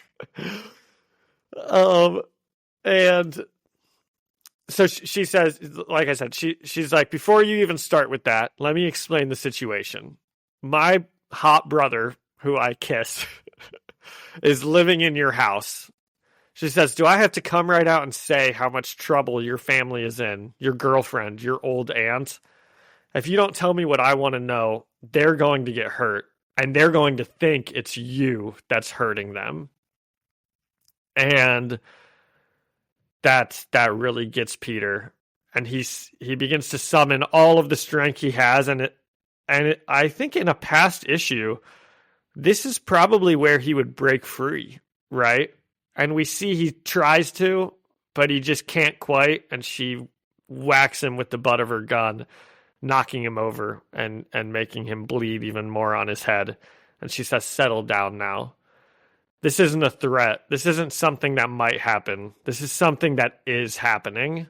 And so she says, like I said, she's like, before you even start with that, let me explain the situation. My hot brother, who I kiss, is living in your house. She says, do I have to come right out and say how much trouble your family is in? Your girlfriend, your old aunt? If you don't tell me what I want to know, they're going to get hurt. And they're going to think it's you that's hurting them. And that really gets Peter. And he begins to summon all of the strength he has. And I think in a past issue, this is probably where he would break free, right? And we see he tries to, but he just can't quite. And she whacks him with the butt of her gun, knocking him over and making him bleed even more on his head. And she says, settle down now. This isn't a threat. This isn't something that might happen. This is something that is happening.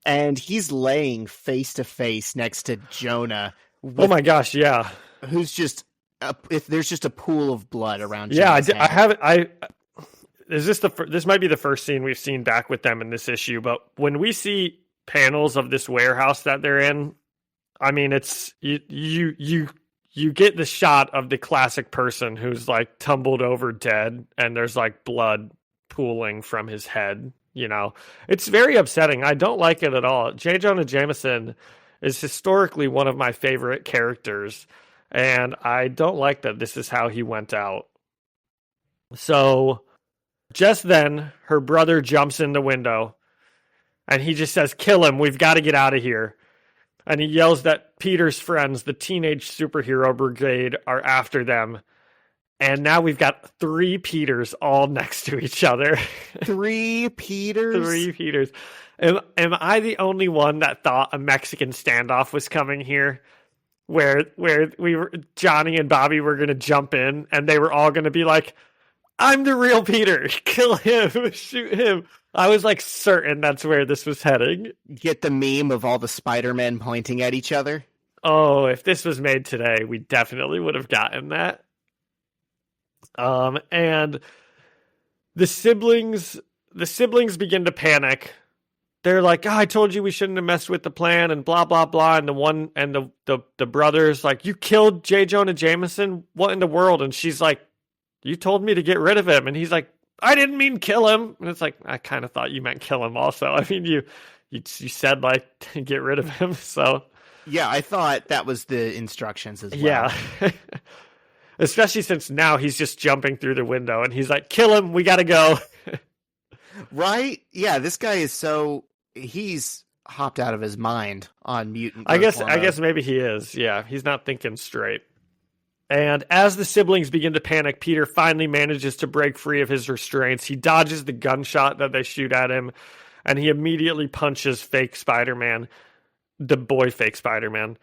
And he's laying face to face next to Jonah. Oh my gosh, yeah. Who's just... if there's just a pool of blood around. Yeah, I haven't. This might be the first scene we've seen back with them in this issue, but when we see panels of this warehouse that they're in, I mean, it's you get the shot of the classic person who's like tumbled over dead, and there's like blood pooling from his head. You know, it's very upsetting. I don't like it at all. J. Jonah Jameson is historically one of my favorite characters. And I don't like that this is how he went out. So just then, her brother jumps in the window. And he just says, kill him. We've got to get out of here. And he yells that Peter's friends, the Teenage Superhero Brigade, are after them. And now we've got 3 Peters all next to each other. 3 Peters? 3 Peters. Am I the only one that thought a Mexican standoff was coming here? Where Johnny and Bobby were going to jump in, and they were all going to be like, I'm the real Peter. Kill him. Shoot him. I was like certain that's where this was heading. Get the meme of all the Spider-Men pointing at each other? Oh, if this was made today, we definitely would have gotten that. And the siblings begin to panic. They're like, I told you we shouldn't have messed with the plan and blah, blah, blah. And the brother's like, you killed J. Jonah Jameson? What in the world? And she's like, you told me to get rid of him. And he's like, I didn't mean kill him. And it's like, I kind of thought you meant kill him also. I mean, you said like, get rid of him. So yeah, I thought that was the instructions as well. Yeah. Especially since now he's just jumping through the window and he's like, kill him. We got to go. Right? Yeah, this guy is he's hopped out of his mind on mutant. I guess maybe he is. Yeah, he's not thinking straight. And as the siblings begin to panic, Peter finally manages to break free of his restraints. He dodges the gunshot that they shoot at him, and he immediately punches fake Spider-Man, the boy fake Spider-Man,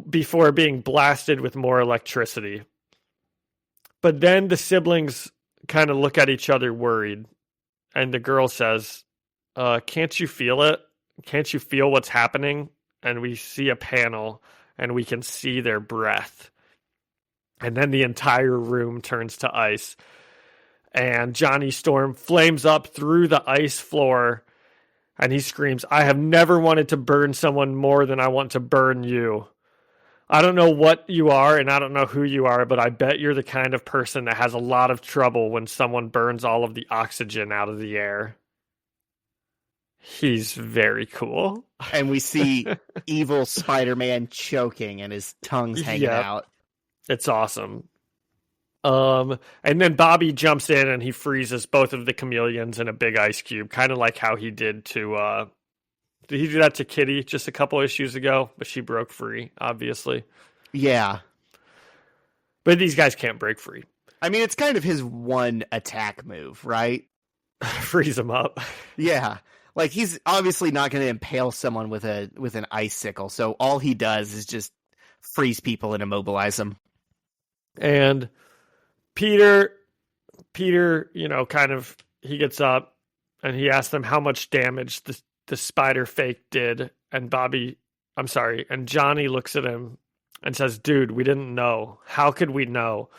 before being blasted with more electricity. But then the siblings kind of look at each other worried. And the girl says, can't you feel it? Can't you feel what's happening? And we see a panel and we can see their breath. And then the entire room turns to ice. And Johnny Storm flames up through the ice floor. And he screams, I have never wanted to burn someone more than I want to burn you. I don't know what you are and I don't know who you are, but I bet you're the kind of person that has a lot of trouble when someone burns all of the oxygen out of the air. He's very cool. And we see evil Spider-Man choking and his tongue's hanging out. It's awesome. And then Bobby jumps in and he freezes both of the chameleons in a big ice cube, kind of like how he did to... Did he do that to Kitty just a couple issues ago? But she broke free, obviously. Yeah. But these guys can't break free. I mean, it's kind of his one attack move, right? Freeze him up. Yeah. Like, he's obviously not going to impale someone with an icicle. So all he does is just freeze people and immobilize them. And Peter, he gets up and he asks them how much damage the spider fake did. And and Johnny looks at him and says, "Dude, we didn't know. How could we know?"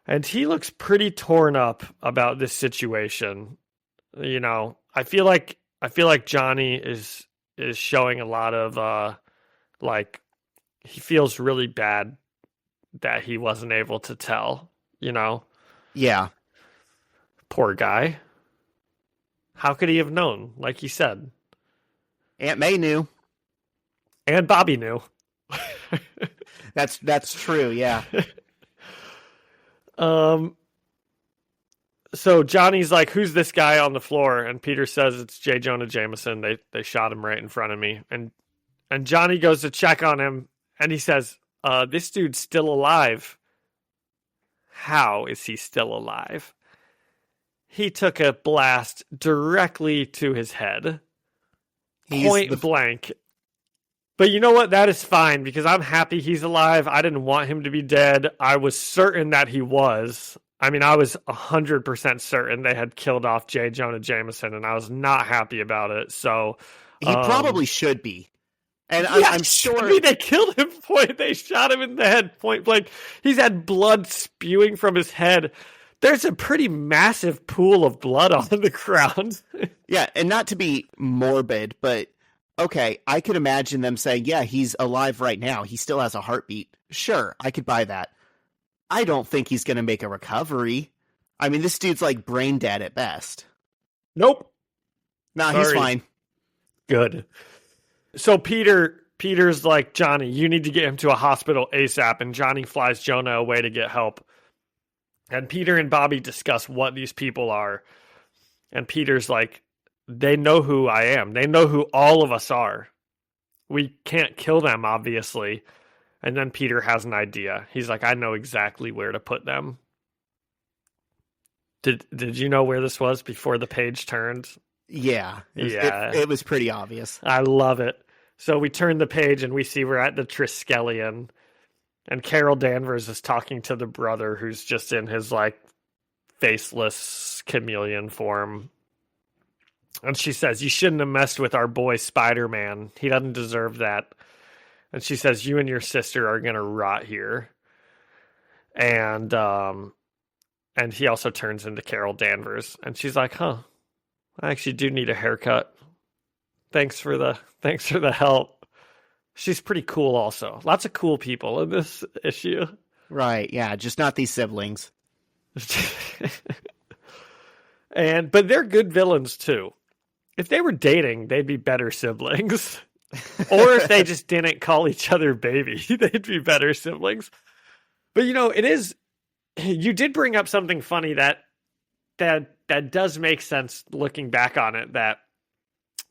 And he looks pretty torn up about this situation. You know, I feel like Johnny is showing a lot of like he feels really bad that he wasn't able to tell, you know? Yeah. Poor guy. How could he have known? Like he said. Aunt May knew. And Bobby knew. That's true, yeah. So Johnny's like, "Who's this guy on the floor?" And Peter says, "It's J. Jonah Jameson. They shot him right in front of me." And Johnny goes to check on him, and he says, "This dude's still alive." How is he still alive? He took a blast directly to his head. Point blank. But you know what? That is fine, because I'm happy he's alive. I didn't want him to be dead. I was certain that he was. I mean, I was 100% certain they had killed off J. Jonah Jameson, and I was not happy about it. So he probably should be. And yeah, I'm sure. I mean, they killed him. They shot him in the head point blank. He's had blood spewing from his head. There's a pretty massive pool of blood on the ground. Yeah, and not to be morbid, but okay, I could imagine them saying, "Yeah, he's alive right now. He still has a heartbeat." Sure, I could buy that. I don't think he's going to make a recovery. I mean, this dude's like brain dead at best. Nope. Nah, he's fine. Good. So Peter's like, "Johnny, you need to get him to a hospital ASAP." And Johnny flies Jonah away to get help. And Peter and Bobby discuss what these people are. And Peter's like, "They know who I am. They know who all of us are. We can't kill them, obviously." And then Peter has an idea. He's like, "I know exactly where to put them." Did you know where this was before the page turned? Yeah. Yeah. It was pretty obvious. I love it. So we turn the page and we see we're at the Triskelion. And Carol Danvers is talking to the brother, who's just in his like faceless chameleon form. And she says, "You shouldn't have messed with our boy Spider-Man. He doesn't deserve that." And she says, "You and your sister are going to rot here." And he also turns into Carol Danvers. And she's like, "Huh, I actually do need a haircut. Thanks for the help." She's pretty cool also. Lots of cool people in this issue. Right, yeah, just not these siblings. But they're good villains too. If they were dating, they'd be better siblings. Or if they just didn't call each other baby, they'd be better siblings. But you know, you did bring up something funny that does make sense looking back on it, that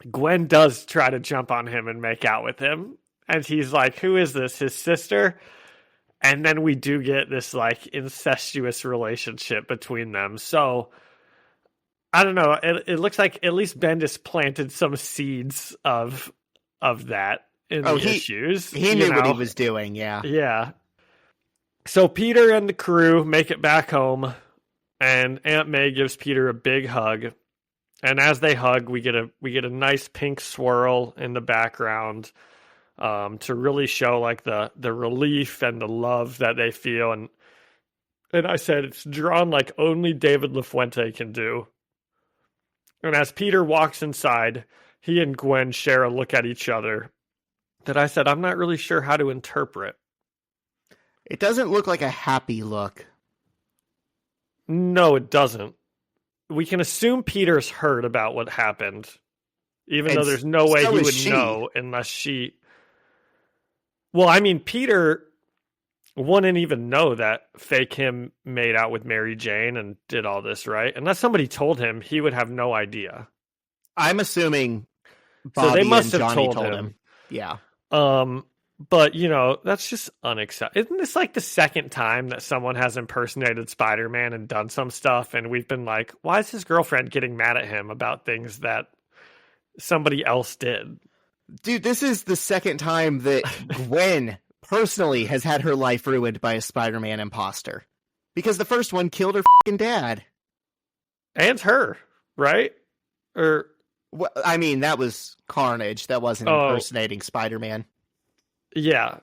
Gwen does try to jump on him and make out with him. And he's like, "Who is this? His sister?" And then we do get this like incestuous relationship between them. So I don't know. It looks like at least Bendis planted some seeds of that in the issues. He knew what he was doing, yeah. Yeah. So Peter and the crew make it back home, and Aunt May gives Peter a big hug. And as they hug, we get a nice pink swirl in the background to really show like the relief and the love that they feel. And I said it's drawn like only David LaFuente can do. And as Peter walks inside, he and Gwen share a look at each other that I said I'm not really sure how to interpret. It doesn't look like a happy look. No, it doesn't. We can assume Peter's heard about what happened, even though there's no way he would know unless she... Well, I mean, Peter wouldn't even know that fake him made out with Mary Jane and did all this, right? Unless somebody told him, he would have no idea. I'm assuming Bobby so they must and have Johnny told him. Yeah. But, you know, that's just unacceptable. Isn't this like the second time that someone has impersonated Spider-Man and done some stuff, and we've been like, why is his girlfriend getting mad at him about things that somebody else did? Dude, this is the second time that Gwen personally has had her life ruined by a Spider-Man imposter. Because the first one killed her fucking dad. And her, right? Or Well, I mean, that was Carnage. That wasn't impersonating Spider-Man. yeah,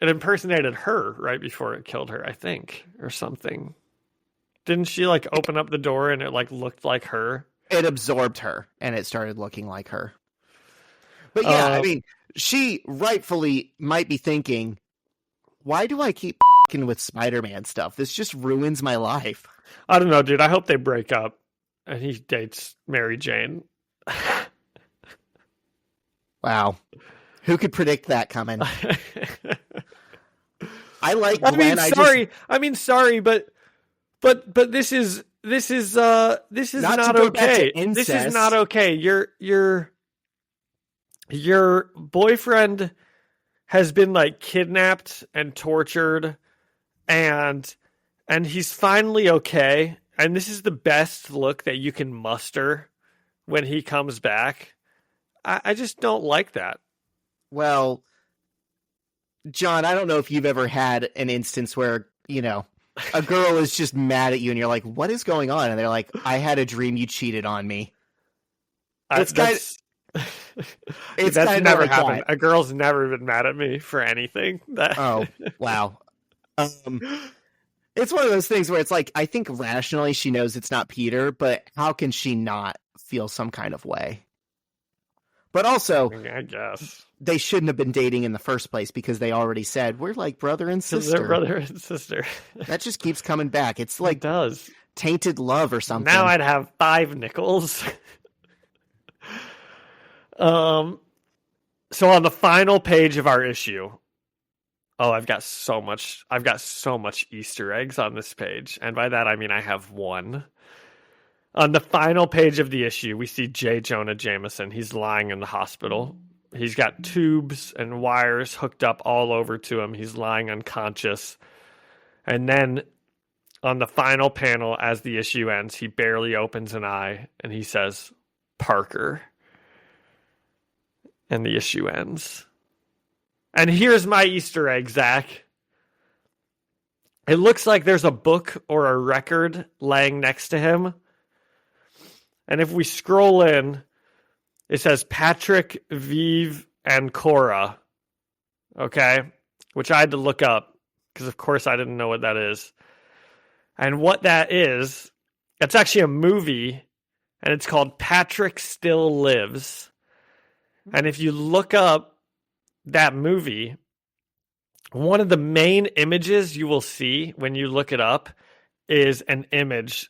it impersonated her right before it killed her, I think, or something. Didn't she like open up the door and it like looked like her? It absorbed her, and it started looking like her. But yeah, I mean, she rightfully might be thinking, why do I keep f***ing with Spider-Man stuff? This just ruins my life. I don't know, dude. I hope they break up and he dates Mary Jane. Wow. Who could predict that coming? I like Gwen. I mean, sorry, but this is not okay. This is not okay. Your boyfriend has been like kidnapped and tortured, and he's finally okay. And this is the best look that you can muster when he comes back. I just don't like that. Well, John, I don't know if you've ever had an instance where, you know, a girl is just mad at you and you're like, what is going on? And they're like, I had a dream you cheated on me. It's that's never happened. A girl's never been mad at me for anything. Oh, wow. It's one of those things where it's like, I think rationally she knows it's not Peter, but how can she not feel some kind of way? But also, I guess they shouldn't have been dating in the first place because they already said we're like brother and sister. They're brother and sister. That just keeps coming back. It's like it does. Tainted love or something. Now I'd have 5 nickels. So on the final page of our issue, I've got so much Easter eggs on this page, and by that I mean I have one. On the final page of the issue, we see J. Jonah Jameson. He's lying in the hospital. He's got tubes and wires hooked up all over to him. He's lying unconscious. And then on the final panel, as the issue ends, he barely opens an eye and he says, Parker. And the issue ends. And here's my Easter egg, Zach. It looks like there's a book or a record laying next to him. And if we scroll in, it says Patrick, Vive, and Cora. Okay? Which I had to look up, because of course I didn't know what that is. And what that is, it's actually a movie, and it's called Patrick Still Lives. And if you look up that movie, one of the main images you will see when you look it up is an image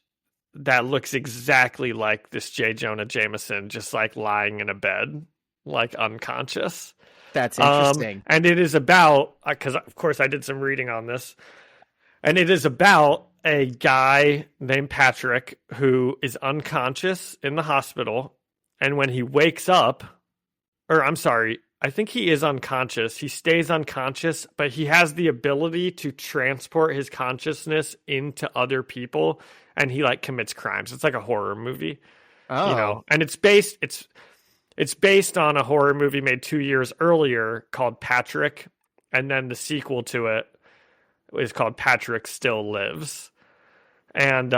that looks exactly like this J. Jonah Jameson, just like lying in a bed, like unconscious. That's interesting. And it is about, because of course I did some reading on this, and it is about a guy named Patrick who is unconscious in the hospital. And when he wakes up, or I'm sorry, I think he is unconscious. He stays unconscious, but he has the ability to transport his consciousness into other people, and he like commits crimes. It's like a horror movie, you know. And it's based on a horror movie made 2 years earlier called Patrick, and then the sequel to it is called Patrick Still Lives. And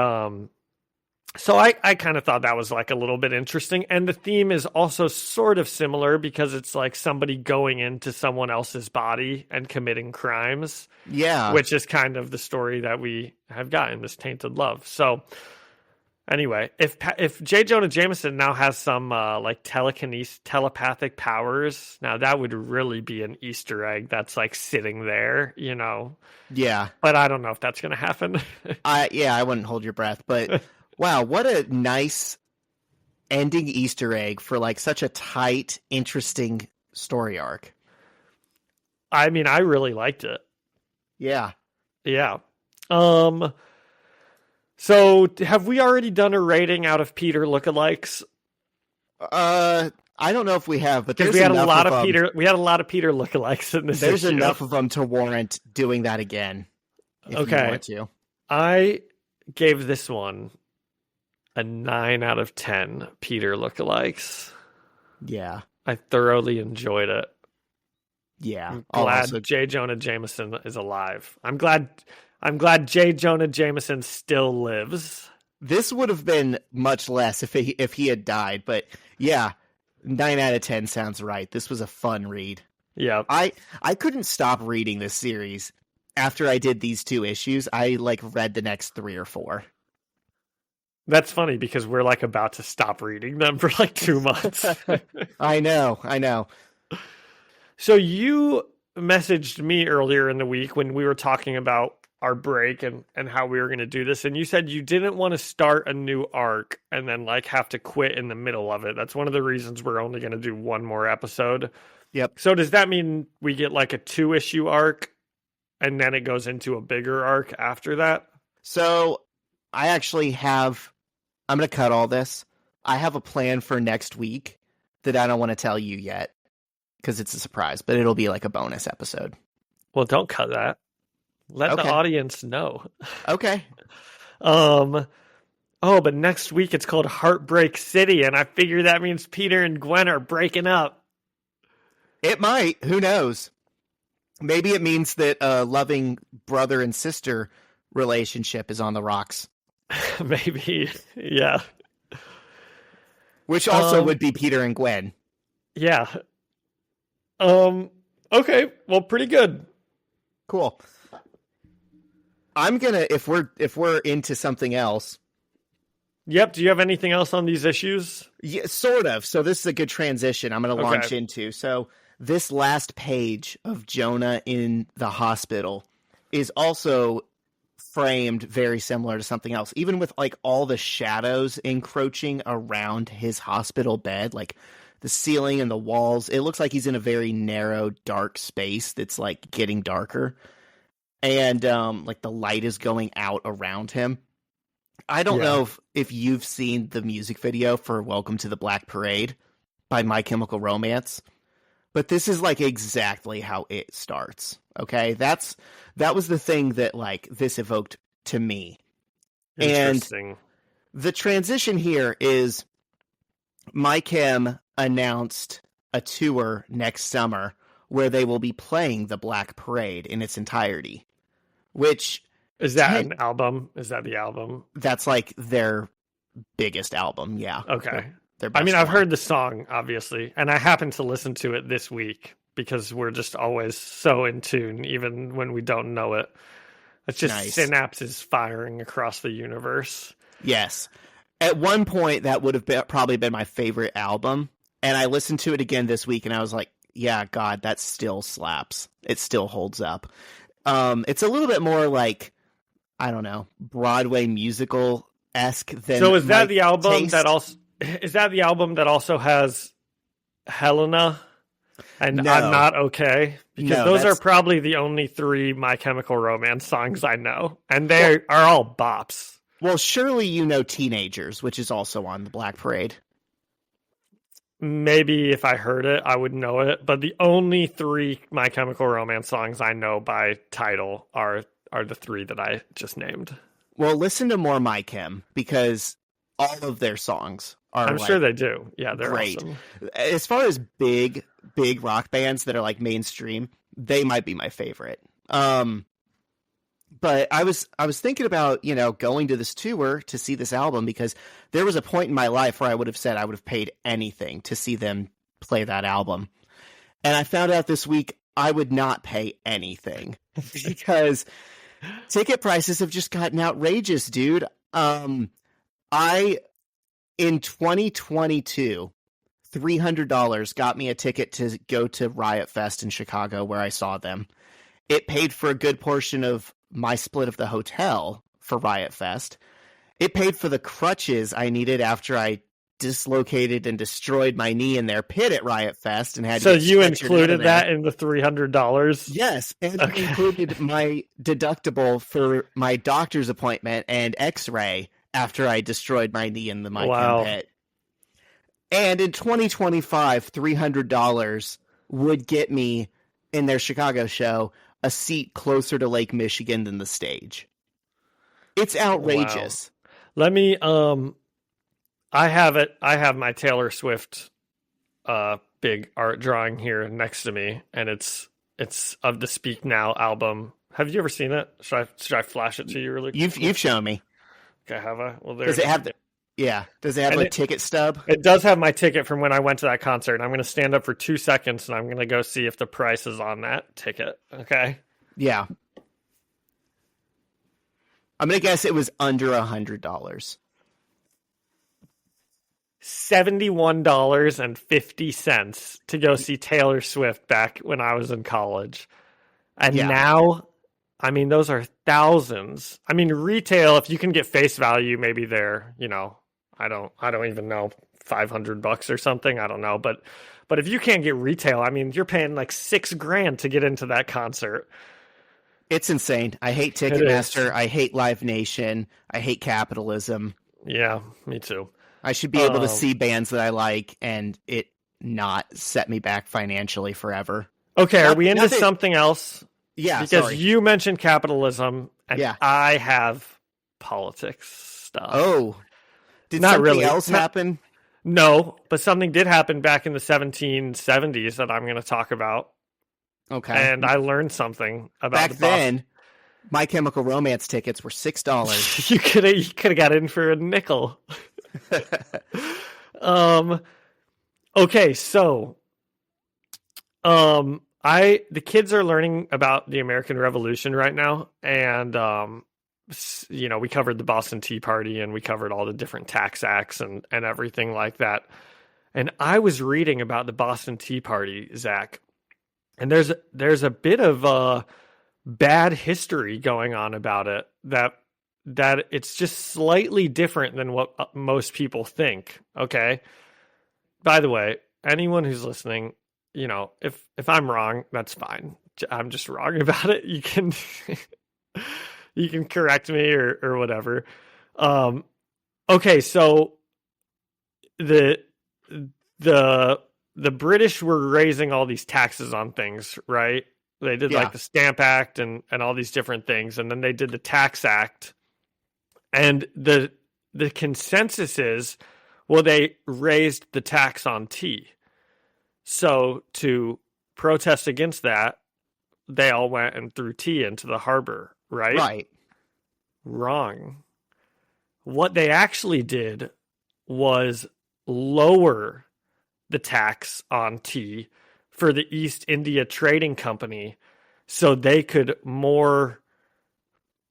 so I kind of thought that was like a little bit interesting. And the theme is also sort of similar because it's like somebody going into someone else's body and committing crimes. Yeah. Which is kind of the story that we have got in this Tainted Love. So anyway, if J. Jonah Jameson now has some like telepathic powers, now that would really be an Easter egg that's like sitting there, you know? Yeah. But I don't know if that's going to happen. I wouldn't hold your breath, but wow, what a nice ending Easter egg for like such a tight, interesting story arc. I mean, I really liked it. Yeah. Yeah. So have we already done a rating out of Peter lookalikes? I don't know if we have, but there's we had enough a lot of Peter. We had a lot of Peter lookalikes in this. There's issue. enough of them to warrant doing that again. If you want to. I gave this one a 9 out of 10 Peter lookalikes. Yeah. I thoroughly enjoyed it. Yeah. I'm glad J. Jonah Jameson is alive. I'm glad J. Jonah Jameson still lives. This would have been much less if he had died, but yeah, 9 out of 10 sounds right. This was a fun read. Yeah. I couldn't stop reading this series after I did these 2 issues. I read the next 3 or 4. That's funny because we're about to stop reading them for 2 months. I know. So you messaged me earlier in the week when we were talking about our break and how we were going to do this. And you said you didn't want to start a new arc and then have to quit in the middle of it. That's one of the reasons we're only going to do 1 more episode. Yep. So does that mean we get a 2-issue arc and then it goes into a bigger arc after that? So I actually I'm going to cut all this. I have a plan for next week that I don't want to tell you yet because it's a surprise, but it'll be a bonus episode. Well, don't cut that. Let the audience know. Okay. Oh, but next week it's called Heartbreak City, and I figure that means Peter and Gwen are breaking up. It might. Who knows? Maybe it means that a loving brother and sister relationship is on the rocks. Maybe, yeah. Which also would be Peter and Gwen. Yeah. Okay. Well, pretty good. Cool. I'm gonna if we're into something else. Yep. Do you have anything else on these issues? Yeah, sort of. So this is a good transition I'm gonna launch into. So this last page of Jonah in the hospital is also framed very similar to something else, even with all the shadows encroaching around his hospital bed, the ceiling and the walls. It looks like he's in a very narrow, dark space that's getting darker. And the light is going out around him. I don't know if you've seen the music video for Welcome to the Black Parade by My Chemical Romance, but this is exactly how it starts. Okay, that was the thing that this evoked to me. Interesting. And the transition here is My Chem announced a tour next summer where they will be playing the Black Parade in its entirety. Which is that an album? Is that the album? That's their biggest album, yeah. Okay. I've heard the song, obviously, and I happened to listen to it this week because we're just always so in tune, even when we don't know it. It's just synapses firing across the universe. Yes. At one point, that would have probably been my favorite album, and I listened to it again this week, and I was like, yeah, God, that still slaps. It still holds up. It's a little bit more I don't know, Broadway musical-esque than. So is that the album taste. that also has Helena and No. I'm Not Okay? Because No, those are probably the only 3 My Chemical Romance songs I know, and they are all bops. Well, surely you know Teenagers, which is also on the Black Parade. Maybe if I heard it, I would know it. But the only 3 My Chemical Romance songs I know by title are the 3 that I just named. Well, listen to more My Chem, because all of their songs are I'm sure they do. Yeah, they're great. awesome. As far as big rock bands that are mainstream, they might be my favorite. But I was thinking about, going to this tour to see this album, because there was a point in my life where I would have said I would have paid anything to see them play that album. And I found out this week I would not pay anything because ticket prices have just gotten outrageous, dude. In 2022, $300 got me a ticket to go to Riot Fest in Chicago, where I saw them. It paid for a good portion of my split of the hotel for Riot Fest. It paid for the crutches I needed after I dislocated and destroyed my knee in their pit at Riot Fest and had. So to get you stretchered included out of there. that in the $300? Yes, and it Okay. included my deductible for my doctor's appointment and X-ray after I destroyed my knee in the Wow. pit. And in 2025, $300 would get me in their Chicago show a seat closer to Lake Michigan than the stage. It's outrageous. Let me I have my Taylor Swift big art drawing here next to me, and it's of the Speak Now album. Have you ever seen it? Should I flash it to you really quick? You've shown me. think I have a. Well, Does it have Does it have And a ticket stub? It does have my ticket from when I went to that concert. I'm going to stand up for 2 seconds and I'm going to go see if the price is on that ticket. Okay. Yeah. I'm going to guess it was under $100. $71.50 to go see Taylor Swift back when I was in college. And now, I mean, those are thousands. I mean, retail, if you can get face value, maybe they're, I don't even know, $500 or something. I don't know. But if you can't get retail, I mean, you're paying like $6,000 to get into that concert. It's insane. I hate Ticketmaster. I hate Live Nation. I hate capitalism. Yeah, me too. I should be able to see bands that I like and it not set me back financially forever. Okay, are we into something else? Yeah, because you mentioned capitalism and I have politics stuff. Oh, did something else happen? No, but something did happen back in the 1770s that I'm going to talk about. Okay. And I learned something about back then. My Chemical Romance tickets were $6. You could have got in for a nickel. Okay, so the kids are learning about the American Revolution right now, and we covered the Boston Tea Party and we covered all the different tax acts and everything like that. And I was reading about the Boston Tea Party, Zach, and there's a bit of bad history going on about it that it's just slightly different than what most people think. Okay. By the way, anyone who's listening, if I'm wrong, that's fine. I'm just wrong about it. You can, you can correct me or whatever. Okay. So the British were raising all these taxes on things, right? They did like the Stamp Act and all these different things. And then they did the Tax Act. And the consensus is, well, they raised the tax on tea. So to protest against that, they all went and threw tea into the harbor, right? Right. Wrong. What they actually did was lower the tax on tea for the East India Trading Company so they could more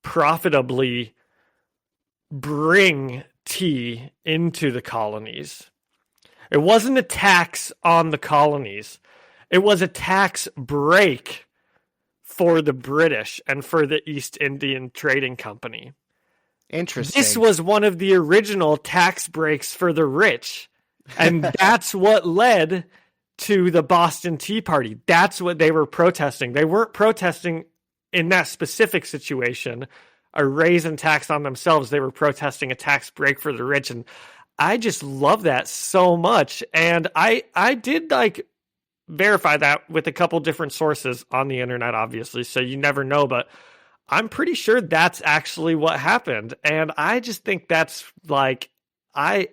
profitably bring tea into the colonies. It wasn't a tax on the colonies. It was a tax break for the British and for the East Indian Trading Company. Interesting. This was one of the original tax breaks for the rich. And that's what led to the Boston Tea Party. That's what they were protesting. They weren't protesting in that specific situation a raise in tax on themselves. They were protesting a tax break for the rich. And I just love that so much. And I did verify that with a couple different sources on the internet, obviously. So you never know, but I'm pretty sure that's actually what happened. And I just think that's I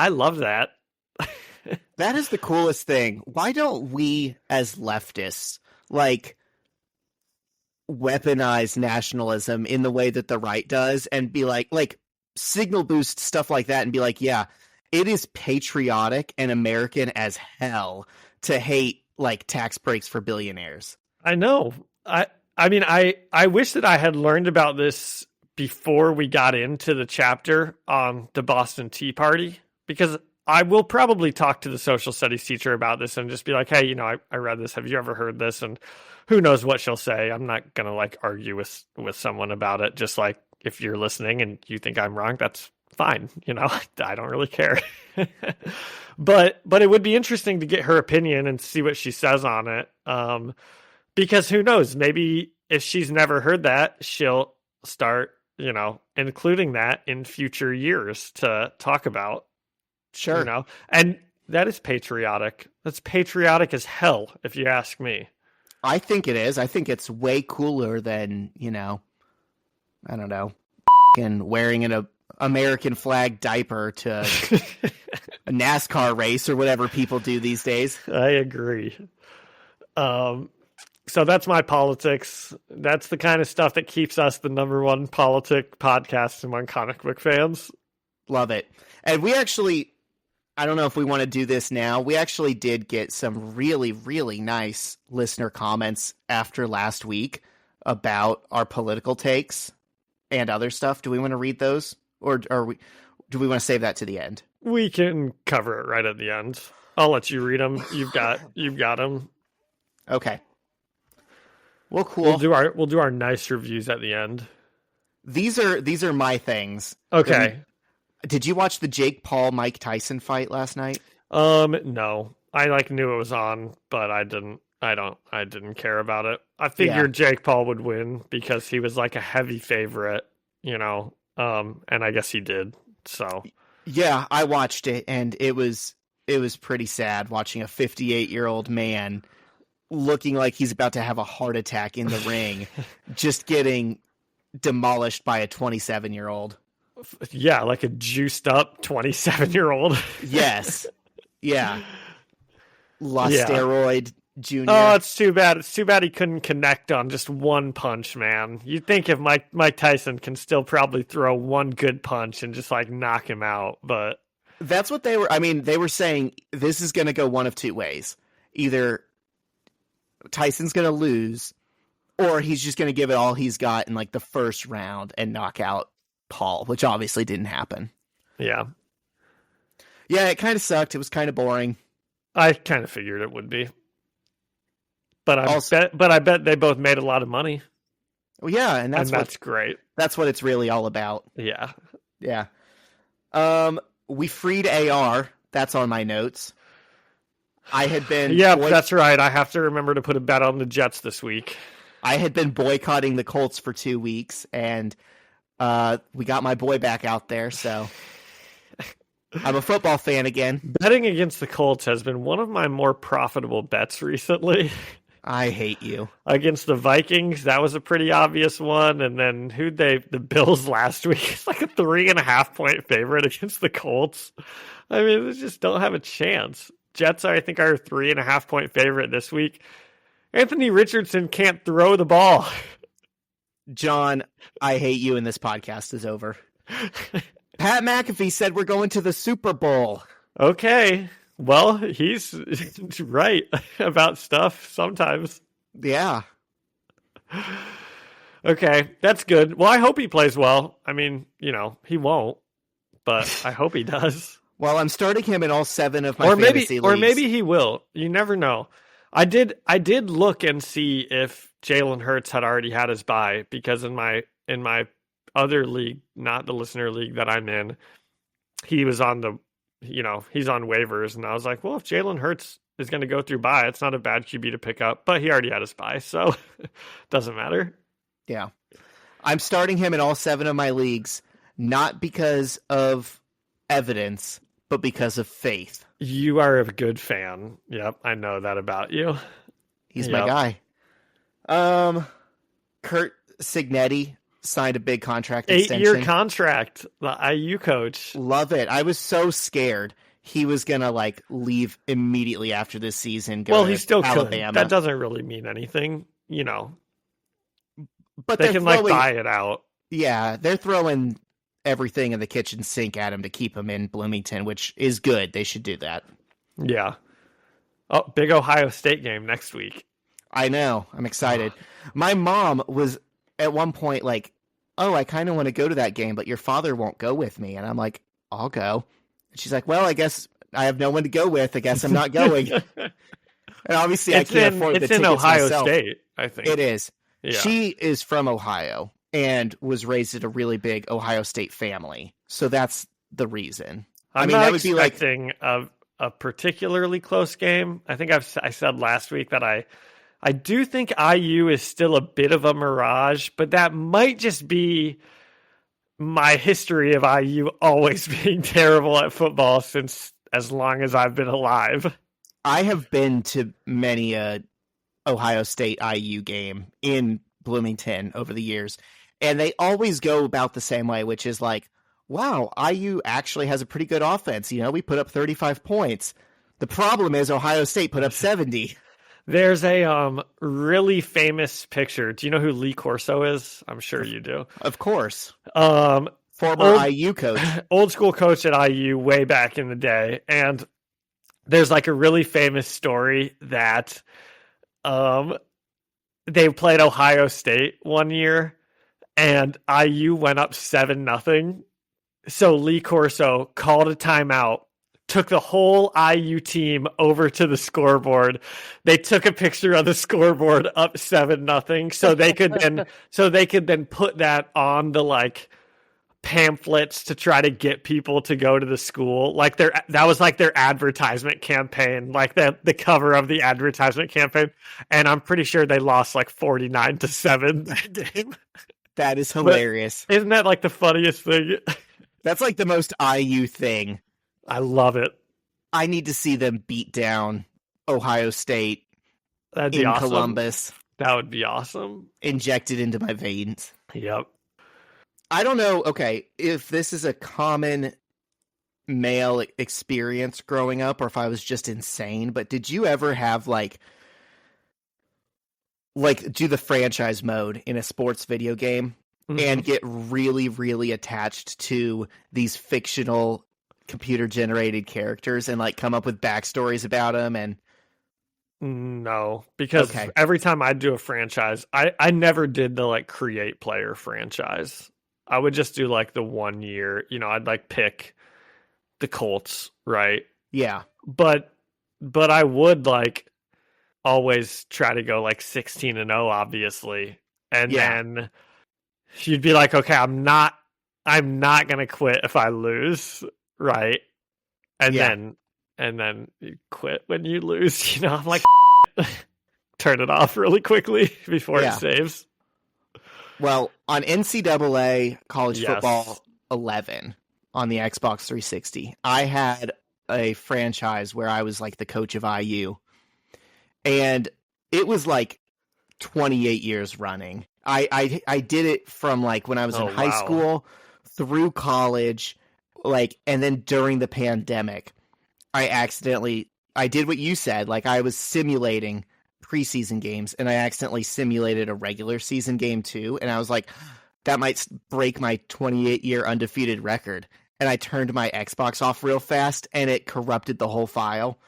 love that. That is the coolest thing. Why don't we as leftists weaponize nationalism in the way that the right does and be like signal boost stuff like that and be like, yeah, it is patriotic and American as hell to hate tax breaks for billionaires. I know. I wish that I had learned about this before we got into the chapter on the Boston Tea Party, because I will probably talk to the social studies teacher about this and just be like, hey, I read this. Have you ever heard this? And who knows what she'll say. I'm not going to argue with someone about it. Just if you're listening and you think I'm wrong, that's fine. I don't really care. But it would be interesting to get her opinion and see what she says on it. Because who knows, maybe if she's never heard that, she'll start, including that in future years to talk about. Sure. And that is patriotic. That's patriotic as hell, if you ask me. I think it is. I think it's way cooler than, I don't know, wearing an American flag diaper to a NASCAR race or whatever people do these days. I agree. So that's my politics. That's the kind of stuff that keeps us the number one politic podcast among comic book fans. Love it. And we actually, I don't know if we want to do this now. We actually did get some really, really nice listener comments after last week about our political takes and other stuff. Do we want to read those? Or do we want to save that to the end? We can cover it right at the end. I'll let you read them. You've got them. Okay. Well, cool. We'll do our nice reviews at the end. These are my things. Okay. Did you watch the Jake Paul Mike Tyson fight last night? No. I knew it was on, but I didn't care about it. I figured Jake Paul would win because he was like a heavy favorite, and I guess he did. So yeah, I watched it and it was pretty sad watching a 58-year-old man looking like he's about to have a heart attack in the ring, just getting demolished by a 27-year-old. Yeah, like a juiced up 27-year-old. Yes. Yeah. Steroid Junior. Oh, it's too bad. It's too bad he couldn't connect on just one punch, man. You'd think if Mike Tyson can still probably throw one good punch and just like knock him out, but that's what they were saying this is going to go one of two ways. Either Tyson's going to lose or he's just going to give it all he's got in like the first round and knock out Paul, which obviously didn't happen. Yeah. Yeah, it kind of sucked. It was kind of boring. I kind of figured it would be. But I bet they both made a lot of money. Well, yeah, and that's great. That's what it's really all about. Yeah. Yeah. We freed AR. That's on my notes. I had been... Yeah, that's right. I have to remember to put a bet on the Jets this week. I had been boycotting the Colts for 2 weeks, and we got my boy back out there, so... I'm a football fan again. Betting against the Colts has been one of my more profitable bets recently. I hate you. Against the Vikings, that was a pretty obvious one. And then the Bills last week? It's like a 3.5 point favorite against the Colts. I mean, they just don't have a chance. Jets, I think, are a 3.5 point favorite this week. Anthony Richardson can't throw the ball. John, I hate you, and this podcast is over. Pat McAfee said we're going to the Super Bowl. Okay. Well, he's right about stuff sometimes. Yeah. Okay, that's good. Well, I hope he plays well. I mean, he won't, but I hope he does. Well, I'm starting him in all 7 of my fantasy leagues. Or maybe he will. You never know. I did look and see if Jalen Hurts had already had his bye, because in my other league, not the listener league that I'm in, he was on he's on waivers, and I was like, well, if Jalen Hurts is going to go through bye, it's not a bad QB to pick up, but he already had his bye, so doesn't matter. Yeah. I'm starting him in all 7 of my leagues, not because of evidence, but because of faith. You are a good fan. Yep, I know that about you. He's my guy. Kurt Signetti signed a big contract extension. 8-year contract, the IU coach. Love it. I was so scared he was going to leave immediately after this season. Well, he still Alabama. could. That doesn't really mean anything, But they can buy it out. Yeah, they're throwing everything in the kitchen sink at him to keep him in Bloomington, which is good. They should do that. Yeah. Oh, big Ohio State game next week. I know. I'm excited. My mom was at one point like, oh, I kind of want to go to that game, but your father won't go with me. And I'm like, I'll go. And she's like, well, I guess I have no one to go with. I guess I'm not going. And obviously I can't afford the tickets myself. It's in Ohio State, I think. It is. Yeah. She is from Ohio and was raised in a really big Ohio State family. So that's the reason. I'm not expecting a particularly close game. I think I said last week that I do think IU is still a bit of a mirage, but that might just be my history of IU always being terrible at football since as long as I've been alive. I have been to many a Ohio State IU game in Bloomington over the years, and they always go about the same way, which is like, wow, IU actually has a pretty good offense. We put up 35 points. The problem is Ohio State put up 70. There's a really famous picture. Do you know who Lee Corso is? I'm sure you do. Of course. Um, Former IU coach. Old school coach at IU way back in the day. And there's like a really famous story that they played Ohio State one year and IU went up 7-0. So Lee Corso called a timeout, took the whole IU team over to the scoreboard. They took a picture of the scoreboard up 7-0 so they could then put that on the like pamphlets to try to get people to go to the school. Like that was like their advertisement campaign, like the cover of the advertisement campaign. And I'm pretty sure they lost like 49-7 that game. That is hilarious. But isn't that like the funniest thing? That's like the most IU thing. I love it. I need to see them beat down Ohio State. That'd be awesome. Columbus. That would be awesome. Injected into my veins. Yep. I don't know, okay, if this is a common male experience growing up or if I was just insane, but did you ever have like do the franchise mode in a sports video game and get really, really attached to these fictional computer-generated characters and like come up with backstories about them? And no, because every time I do a franchise, I never did the like create player franchise. I would just do like the 1 year, I'd like pick the Colts, right? Yeah. But I would like always try to go like 16-0, obviously. And then you'd be like, okay, I'm not going to quit if I lose, right? And then you quit when you lose, I'm like, turn it off really quickly before it saves. Well, on NCAA College Football 11 on the Xbox 360, I had a franchise where I was like the coach of IU. And it was like 28 years running. I did it from like when I was in high school through college, like, and then during the pandemic, I did what you said. Like I was simulating preseason games and I accidentally simulated a regular season game too. And I was like, that might break my 28-year undefeated record. And I turned my Xbox off real fast and it corrupted the whole file.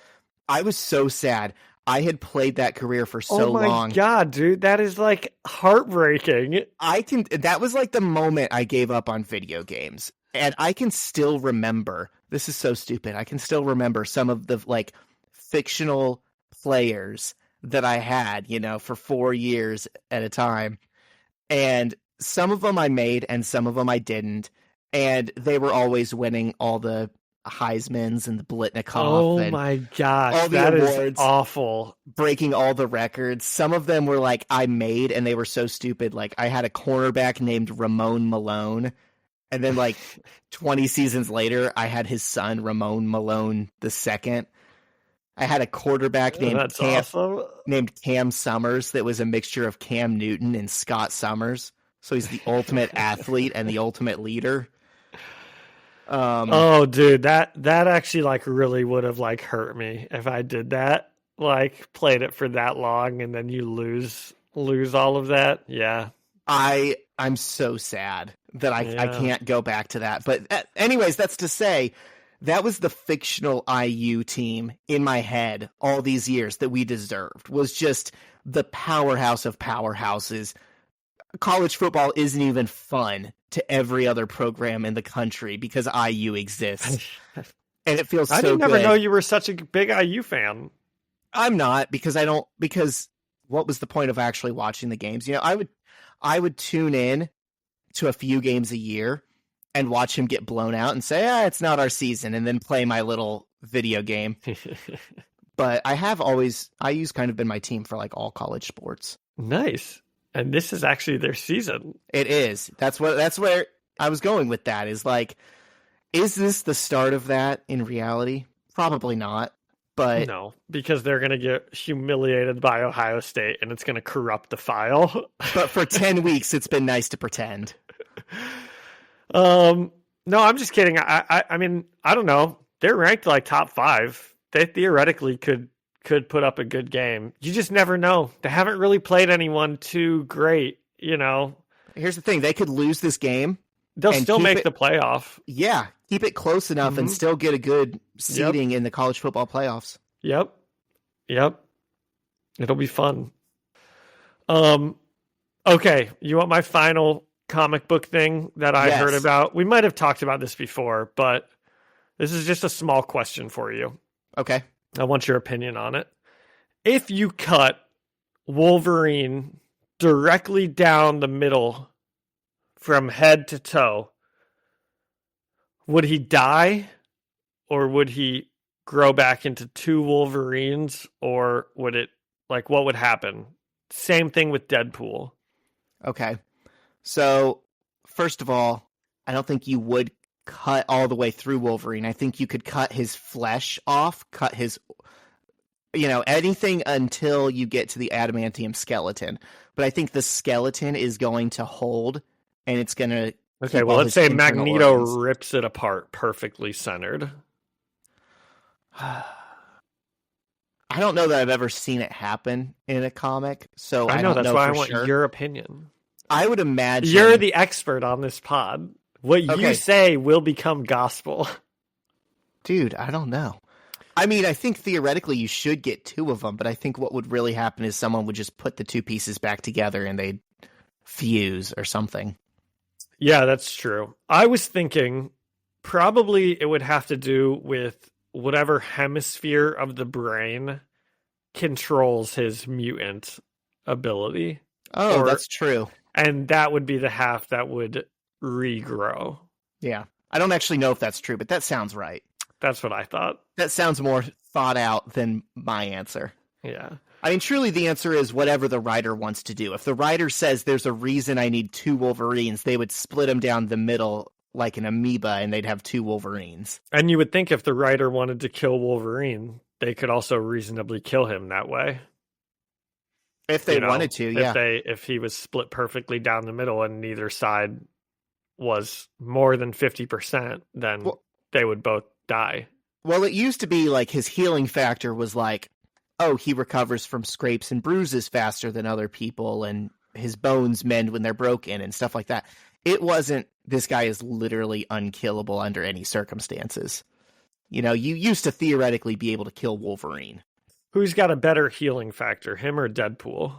I was so sad. I had played that career for so long. Oh my God, dude. That is like heartbreaking. That was like the moment I gave up on video games. And I can still remember, this is so stupid. I can still remember some of the like fictional players that I had, for 4 years at a time. And some of them I made and some of them I didn't. And they were always winning all the Heismans and the Blitnikoff. Oh my gosh, all the that awards, is awful. Breaking all the records. Some of them were like I made and they were so stupid. Like I had a cornerback named Ramon Malone. And then like 20 seasons later, I had his son, Ramon Malone II. I had a quarterback named Cam Summers that was a mixture of Cam Newton and Scott Summers. So he's the ultimate athlete and the ultimate leader. Oh, dude, that actually like really would have like hurt me if I did that. Like played it for that long and then you lose all of that. Yeah. I'm so sad that I can't go back to that. But anyways, that's to say that was the fictional IU team in my head all these years that we deserved, was just the powerhouse of powerhouses. College football isn't even fun to every other program in the country because IU exists. And it feels so good. I didn't never know you were such a big IU fan. I'm not, because what was the point of actually watching the games? I would tune in to a few games a year and watch him get blown out and say, it's not our season, and then play my little video game. But IU's kind of been my team for like all college sports. Nice. And this is actually their season. It is. That's where I was going with that, is like, is this the start of that in reality? Probably not. But no, because they're going to get humiliated by Ohio State and it's going to corrupt the file. But for 10 weeks, it's been nice to pretend. No, I'm just kidding. I mean, I don't know. They're ranked like top 5. They theoretically could could put up a good game. You just never know. They haven't really played anyone too great, you know. Here's the thing. They could lose this game. They'll and still keep make it- the playoff. Yeah, keep it close enough and still get a good seeding in the college football playoffs. Yep. It'll be fun. Okay, you want my final comic book thing that I heard about? We might have talked about this before, but this is just a small question for you. Okay. I want your opinion on it. If you cut Wolverine directly down the middle from head to toe, would he die, or would he grow back into two Wolverines, or would it, like, what would happen? Same thing with Deadpool. Okay. So, first of all, I don't think you would cut all the way through Wolverine. I think you could cut his flesh off, cut his, anything until you get to the adamantium skeleton. But I think the skeleton is going to hold, and it's going to... Okay, well, let's say Magneto rips it apart perfectly centered. I don't know that I've ever seen it happen in a comic, so I know, don't that's know why I for want sure. your opinion. I would imagine... You're the expert on this pod. What you say will become gospel. Dude, I don't know. I mean, I think theoretically you should get two of them, but I think what would really happen is someone would just put the two pieces back together and they'd fuse or something. Yeah, that's true. I was thinking probably it would have to do with whatever hemisphere of the brain controls his mutant ability. Oh, that's true. And that would be the half that would regrow. Yeah. I don't actually know if that's true, but that sounds right. That's what I thought. That sounds more thought out than my answer. Yeah. I mean, truly the answer is whatever the writer wants to do. If the writer says there's a reason I need two Wolverines, they would split them down the middle like an amoeba and they'd have two Wolverines. And you would think if the writer wanted to kill Wolverine, they could also reasonably kill him that way. If they wanted to, yeah. If he was split perfectly down the middle and neither side was more than 50%, then they would both die. Well, it used to be like his healing factor was like, oh, he recovers from scrapes and bruises faster than other people, and his bones mend when they're broken and stuff like that. It wasn't, this guy is literally unkillable under any circumstances. You know, you used to theoretically be able to kill Wolverine. Who's got a better healing factor, him or Deadpool?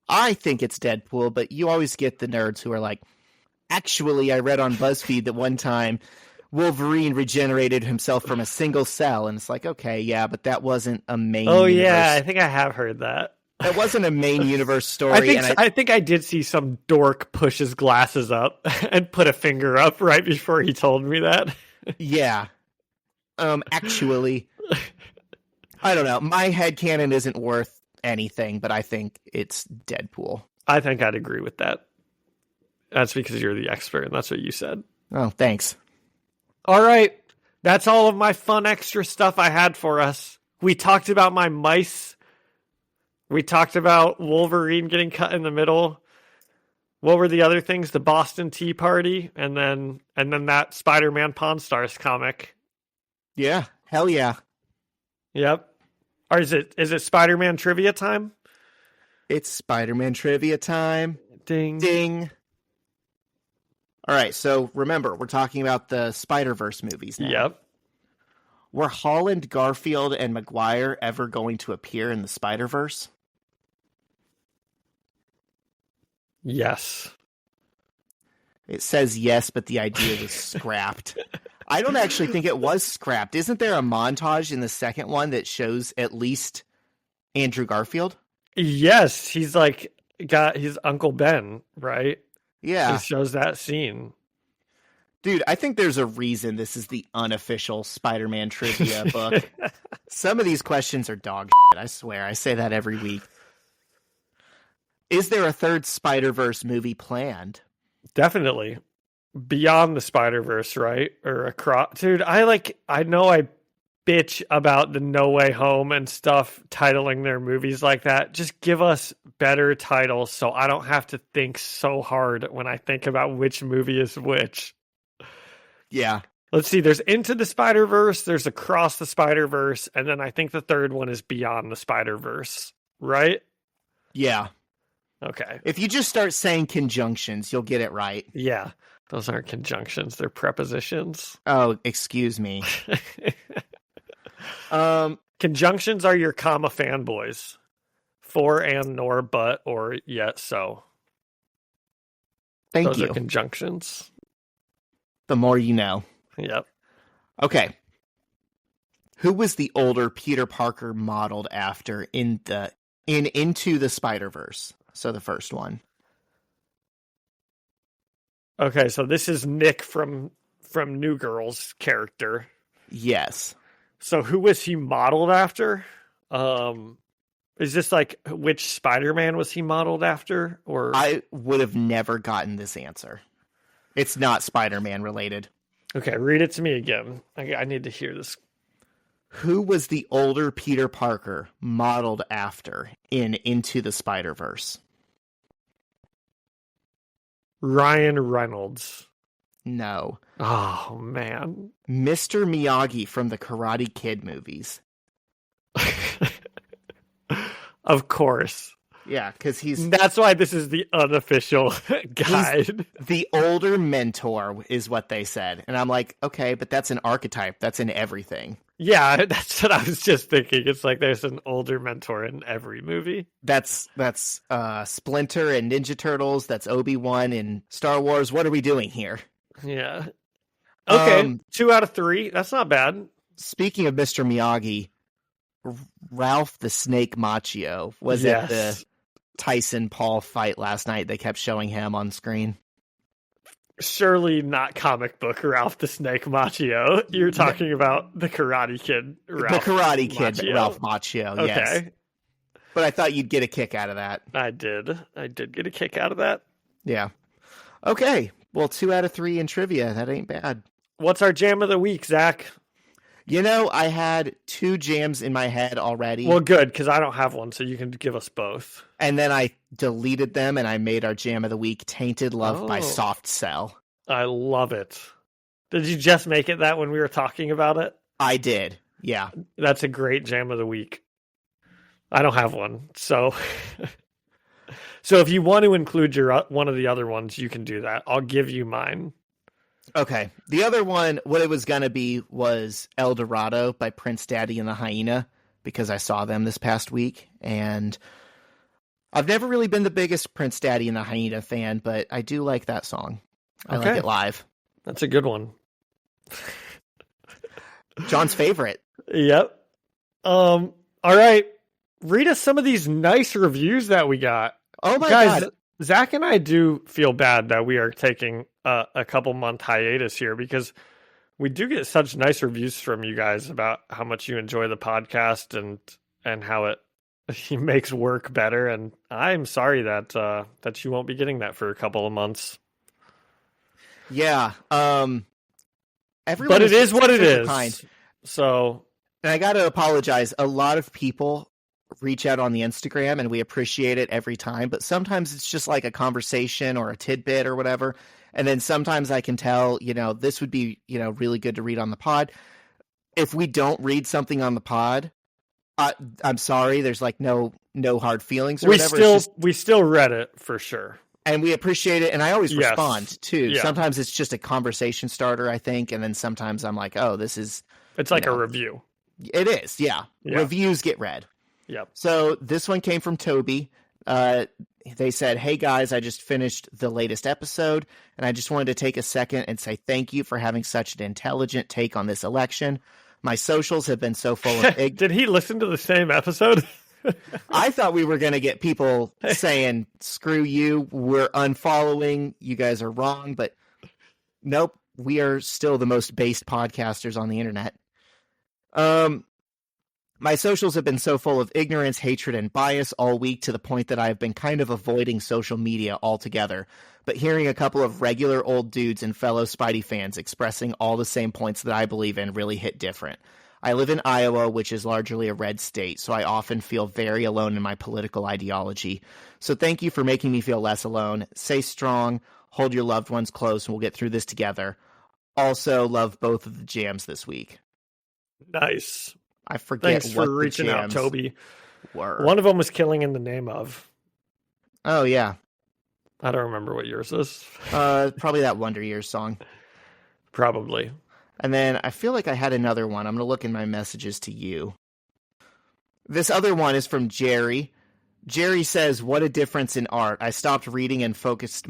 I think it's Deadpool, but you always get the nerds who are like, actually, I read on BuzzFeed that one time Wolverine regenerated himself from a single cell, and it's like, okay, yeah, but that wasn't a main universe. Yeah, I think I have heard that. That wasn't a main universe story. I think I did see some dork push his glasses up and put a finger up right before he told me that. Yeah. Actually, I don't know. My headcanon isn't worth anything, but I think it's Deadpool. I think I'd agree with that. That's because you're the expert, and that's what you said. Oh, thanks. All right. That's all of my fun extra stuff I had for us. We talked about my mice. We talked about Wolverine getting cut in the middle. What were the other things? The Boston Tea Party, and then that Spider-Man Pawn Stars comic. Yeah. Hell yeah. Yep. Or is it Spider-Man trivia time? It's Spider-Man trivia time. Ding. Ding. All right, so remember, we're talking about the Spider-Verse movies now. Yep. Were Holland, Garfield, and Maguire ever going to appear in the Spider-Verse? Yes. It says yes, but the idea was scrapped. I don't actually think it was scrapped. Isn't there a montage in the second one that shows at least Andrew Garfield? Yes, he's got his Uncle Ben, right? Yeah. It shows that scene. Dude, I think there's a reason this is the unofficial Spider-Man trivia book. Some of these questions are dog shit, I swear. I say that every week. Is there a third Spider-Verse movie planned? Definitely. Beyond the Spider-Verse, right? Or across. Dude, I know I bitch about the No Way Home and stuff titling their movies like that. Just give us better titles so I don't have to think so hard when I think about which movie is which. Yeah. Let's see. There's Into the Spider-Verse. There's Across the Spider-Verse. And then I think the third one is Beyond the Spider-Verse. Right? Yeah. Okay. If you just start saying conjunctions, you'll get it right. Yeah. Those aren't conjunctions. They're prepositions. Oh, excuse me. Conjunctions are your comma fanboys. For, and, nor, but, or, yet, so. Those are you. Conjunctions. The more you know. Yep. Okay. Who was the older Peter Parker modeled after in Into the Spider-Verse? So the first one. Okay, so this is Nick from New Girl's character. Yes. So who was he modeled after? Is this like which Spider-Man was he modeled after? Or I would have never gotten this answer. It's not Spider-Man related. Okay, read it to me again. I need to hear this. Who was the older Peter Parker modeled after in Into the Spider-Verse? Ryan Reynolds. No. Oh, man. Mr. Miyagi from the Karate Kid movies. Of course. Yeah, because That's why this is the unofficial guide. The older mentor is what they said. And I'm like, okay, but that's an archetype. That's in everything. Yeah, that's what I was just thinking. It's like there's an older mentor in every movie. That's Splinter and Ninja Turtles. That's Obi-Wan in Star Wars. What are we doing here? Yeah. Okay, 2 out of 3. That's not bad. Speaking of Mr. Miyagi, Ralph the Snake Macchio was at the Tyson Paul fight last night. They kept showing him on screen. Surely not comic book Ralph the Snake Macchio. You're talking about the Karate Kid Ralph. The Karate Kid Macchio. Ralph Macchio, Okay. yes. But I thought you'd get a kick out of that. I did get a kick out of that. Yeah. Okay. Well, 2 out of 3 in trivia. That ain't bad. What's our jam of the week, Zach? You know, I had 2 jams in my head already. Well, good, because I don't have one, so you can give us both. And then I deleted them, and I made our jam of the week, Tainted Love by Soft Cell. I love it. Did you just make it that when we were talking about it? I did, yeah. That's a great jam of the week. I don't have one, so... So if you want to include one of the other ones, you can do that. I'll give you mine. Okay. The other one, what it was going to be was El Dorado by Prince Daddy and the Hyena, because I saw them this past week. And I've never really been the biggest Prince Daddy and the Hyena fan, but I do like that song. I like it live. That's a good one. John's favorite. Yep. All right. Read us some of these nice reviews that we got. Oh my God. God. Zach and I do feel bad that we are taking a couple month hiatus here because we do get such nice reviews from you guys about how much you enjoy the podcast and how it makes work better. And I'm sorry that you won't be getting that for a couple of months. Yeah. Everyone but it is what it is. Kind. So, and I got to apologize. A lot of people reach out on the Instagram and we appreciate it every time, but sometimes it's just like a conversation or a tidbit or whatever. And then sometimes I can tell, this would be, really good to read on the pod. If we don't read something on the pod, I'm sorry. There's like no hard feelings or whatever. We still read it for sure. And we appreciate it. And I always respond too. Yeah. Sometimes it's just a conversation starter, I think. And then sometimes I'm like, oh, it's like a review. It is. Yeah. Reviews get read. Yep. So this one came from Toby. They said, hey guys, I just finished the latest episode and I just wanted to take a second and say thank you for having such an intelligent take on this election. My socials have been so full of Did he listen to the same episode? I thought we were going to get people saying, screw you, we're unfollowing, you guys are wrong, but nope, we are still the most based podcasters on the internet. My socials have been so full of ignorance, hatred, and bias all week to the point that I've been kind of avoiding social media altogether. But hearing a couple of regular old dudes and fellow Spidey fans expressing all the same points that I believe in really hit different. I live in Iowa, which is largely a red state, so I often feel very alone in my political ideology. So thank you for making me feel less alone. Stay strong, hold your loved ones close, and we'll get through this together. also love both of the jams this week. Nice. I forget Thanks what for reaching the out, jams Toby. were. One of them was Killing in the Name of. Oh, yeah. I don't remember what yours is. Probably that Wonder Years song. Probably. And then I feel like I had another one. I'm going to look in my messages to you. This other one is from Jerry. Jerry says, "What a difference in art. I stopped reading and focused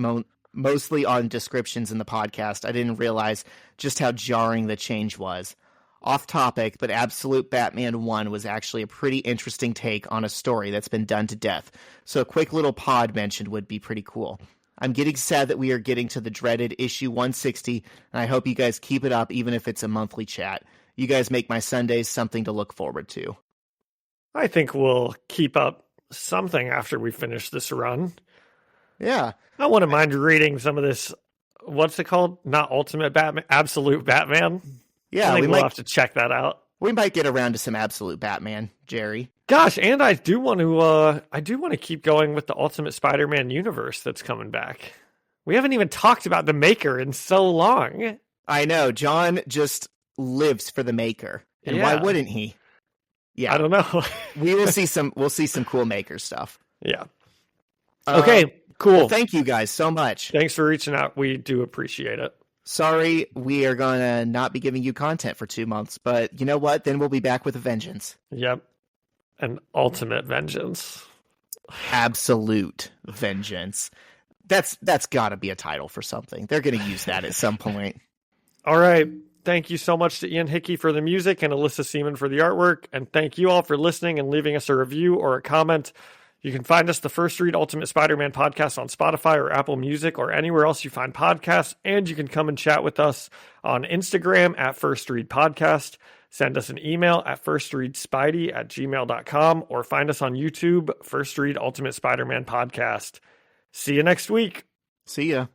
mostly on descriptions in the podcast. I didn't realize just how jarring the change was. Off topic, but Absolute Batman 1 was actually a pretty interesting take on a story that's been done to death. So a quick little pod mention would be pretty cool. I'm getting sad that we are getting to the dreaded issue 160, and I hope you guys keep it up even if it's a monthly chat. You guys make my Sundays something to look forward to." I think we'll keep up something after we finish this run. Yeah. I wouldn't mind reading some of this. What's it called? Not Ultimate Batman, Absolute Batman. Yeah, I think we we'll might have to check that out. we might get around to some Absolute Batman, Jerry. Gosh, and I do want to keep going with the Ultimate Spider-Man universe that's coming back. We haven't even talked about the Maker in so long. I know, John just lives for the Maker. And why Yeah. wouldn't he? Yeah. I don't know. We'll see some cool Maker stuff. Yeah. Okay, cool. Well, thank you guys so much. Thanks for reaching out. We do appreciate it. Sorry, we are going to not be giving you content for 2 months, but you know what? Then we'll be back with a vengeance. Yep. An ultimate vengeance. Absolute vengeance. That's got to be a title for something. They're going to use that at some point. All right. Thank you so much to Ian Hickey for the music and Alyssa Seaman for the artwork. And thank you all for listening and leaving us a review or a comment. You can find us, the First Read Ultimate Spider-Man podcast, on Spotify or Apple Music or anywhere else you find podcasts. And you can come and chat with us on Instagram at First Read Podcast. Send us an email at firstreadspidey@gmail.com or find us on YouTube, First Read Ultimate Spider-Man Podcast. See you next week. See ya.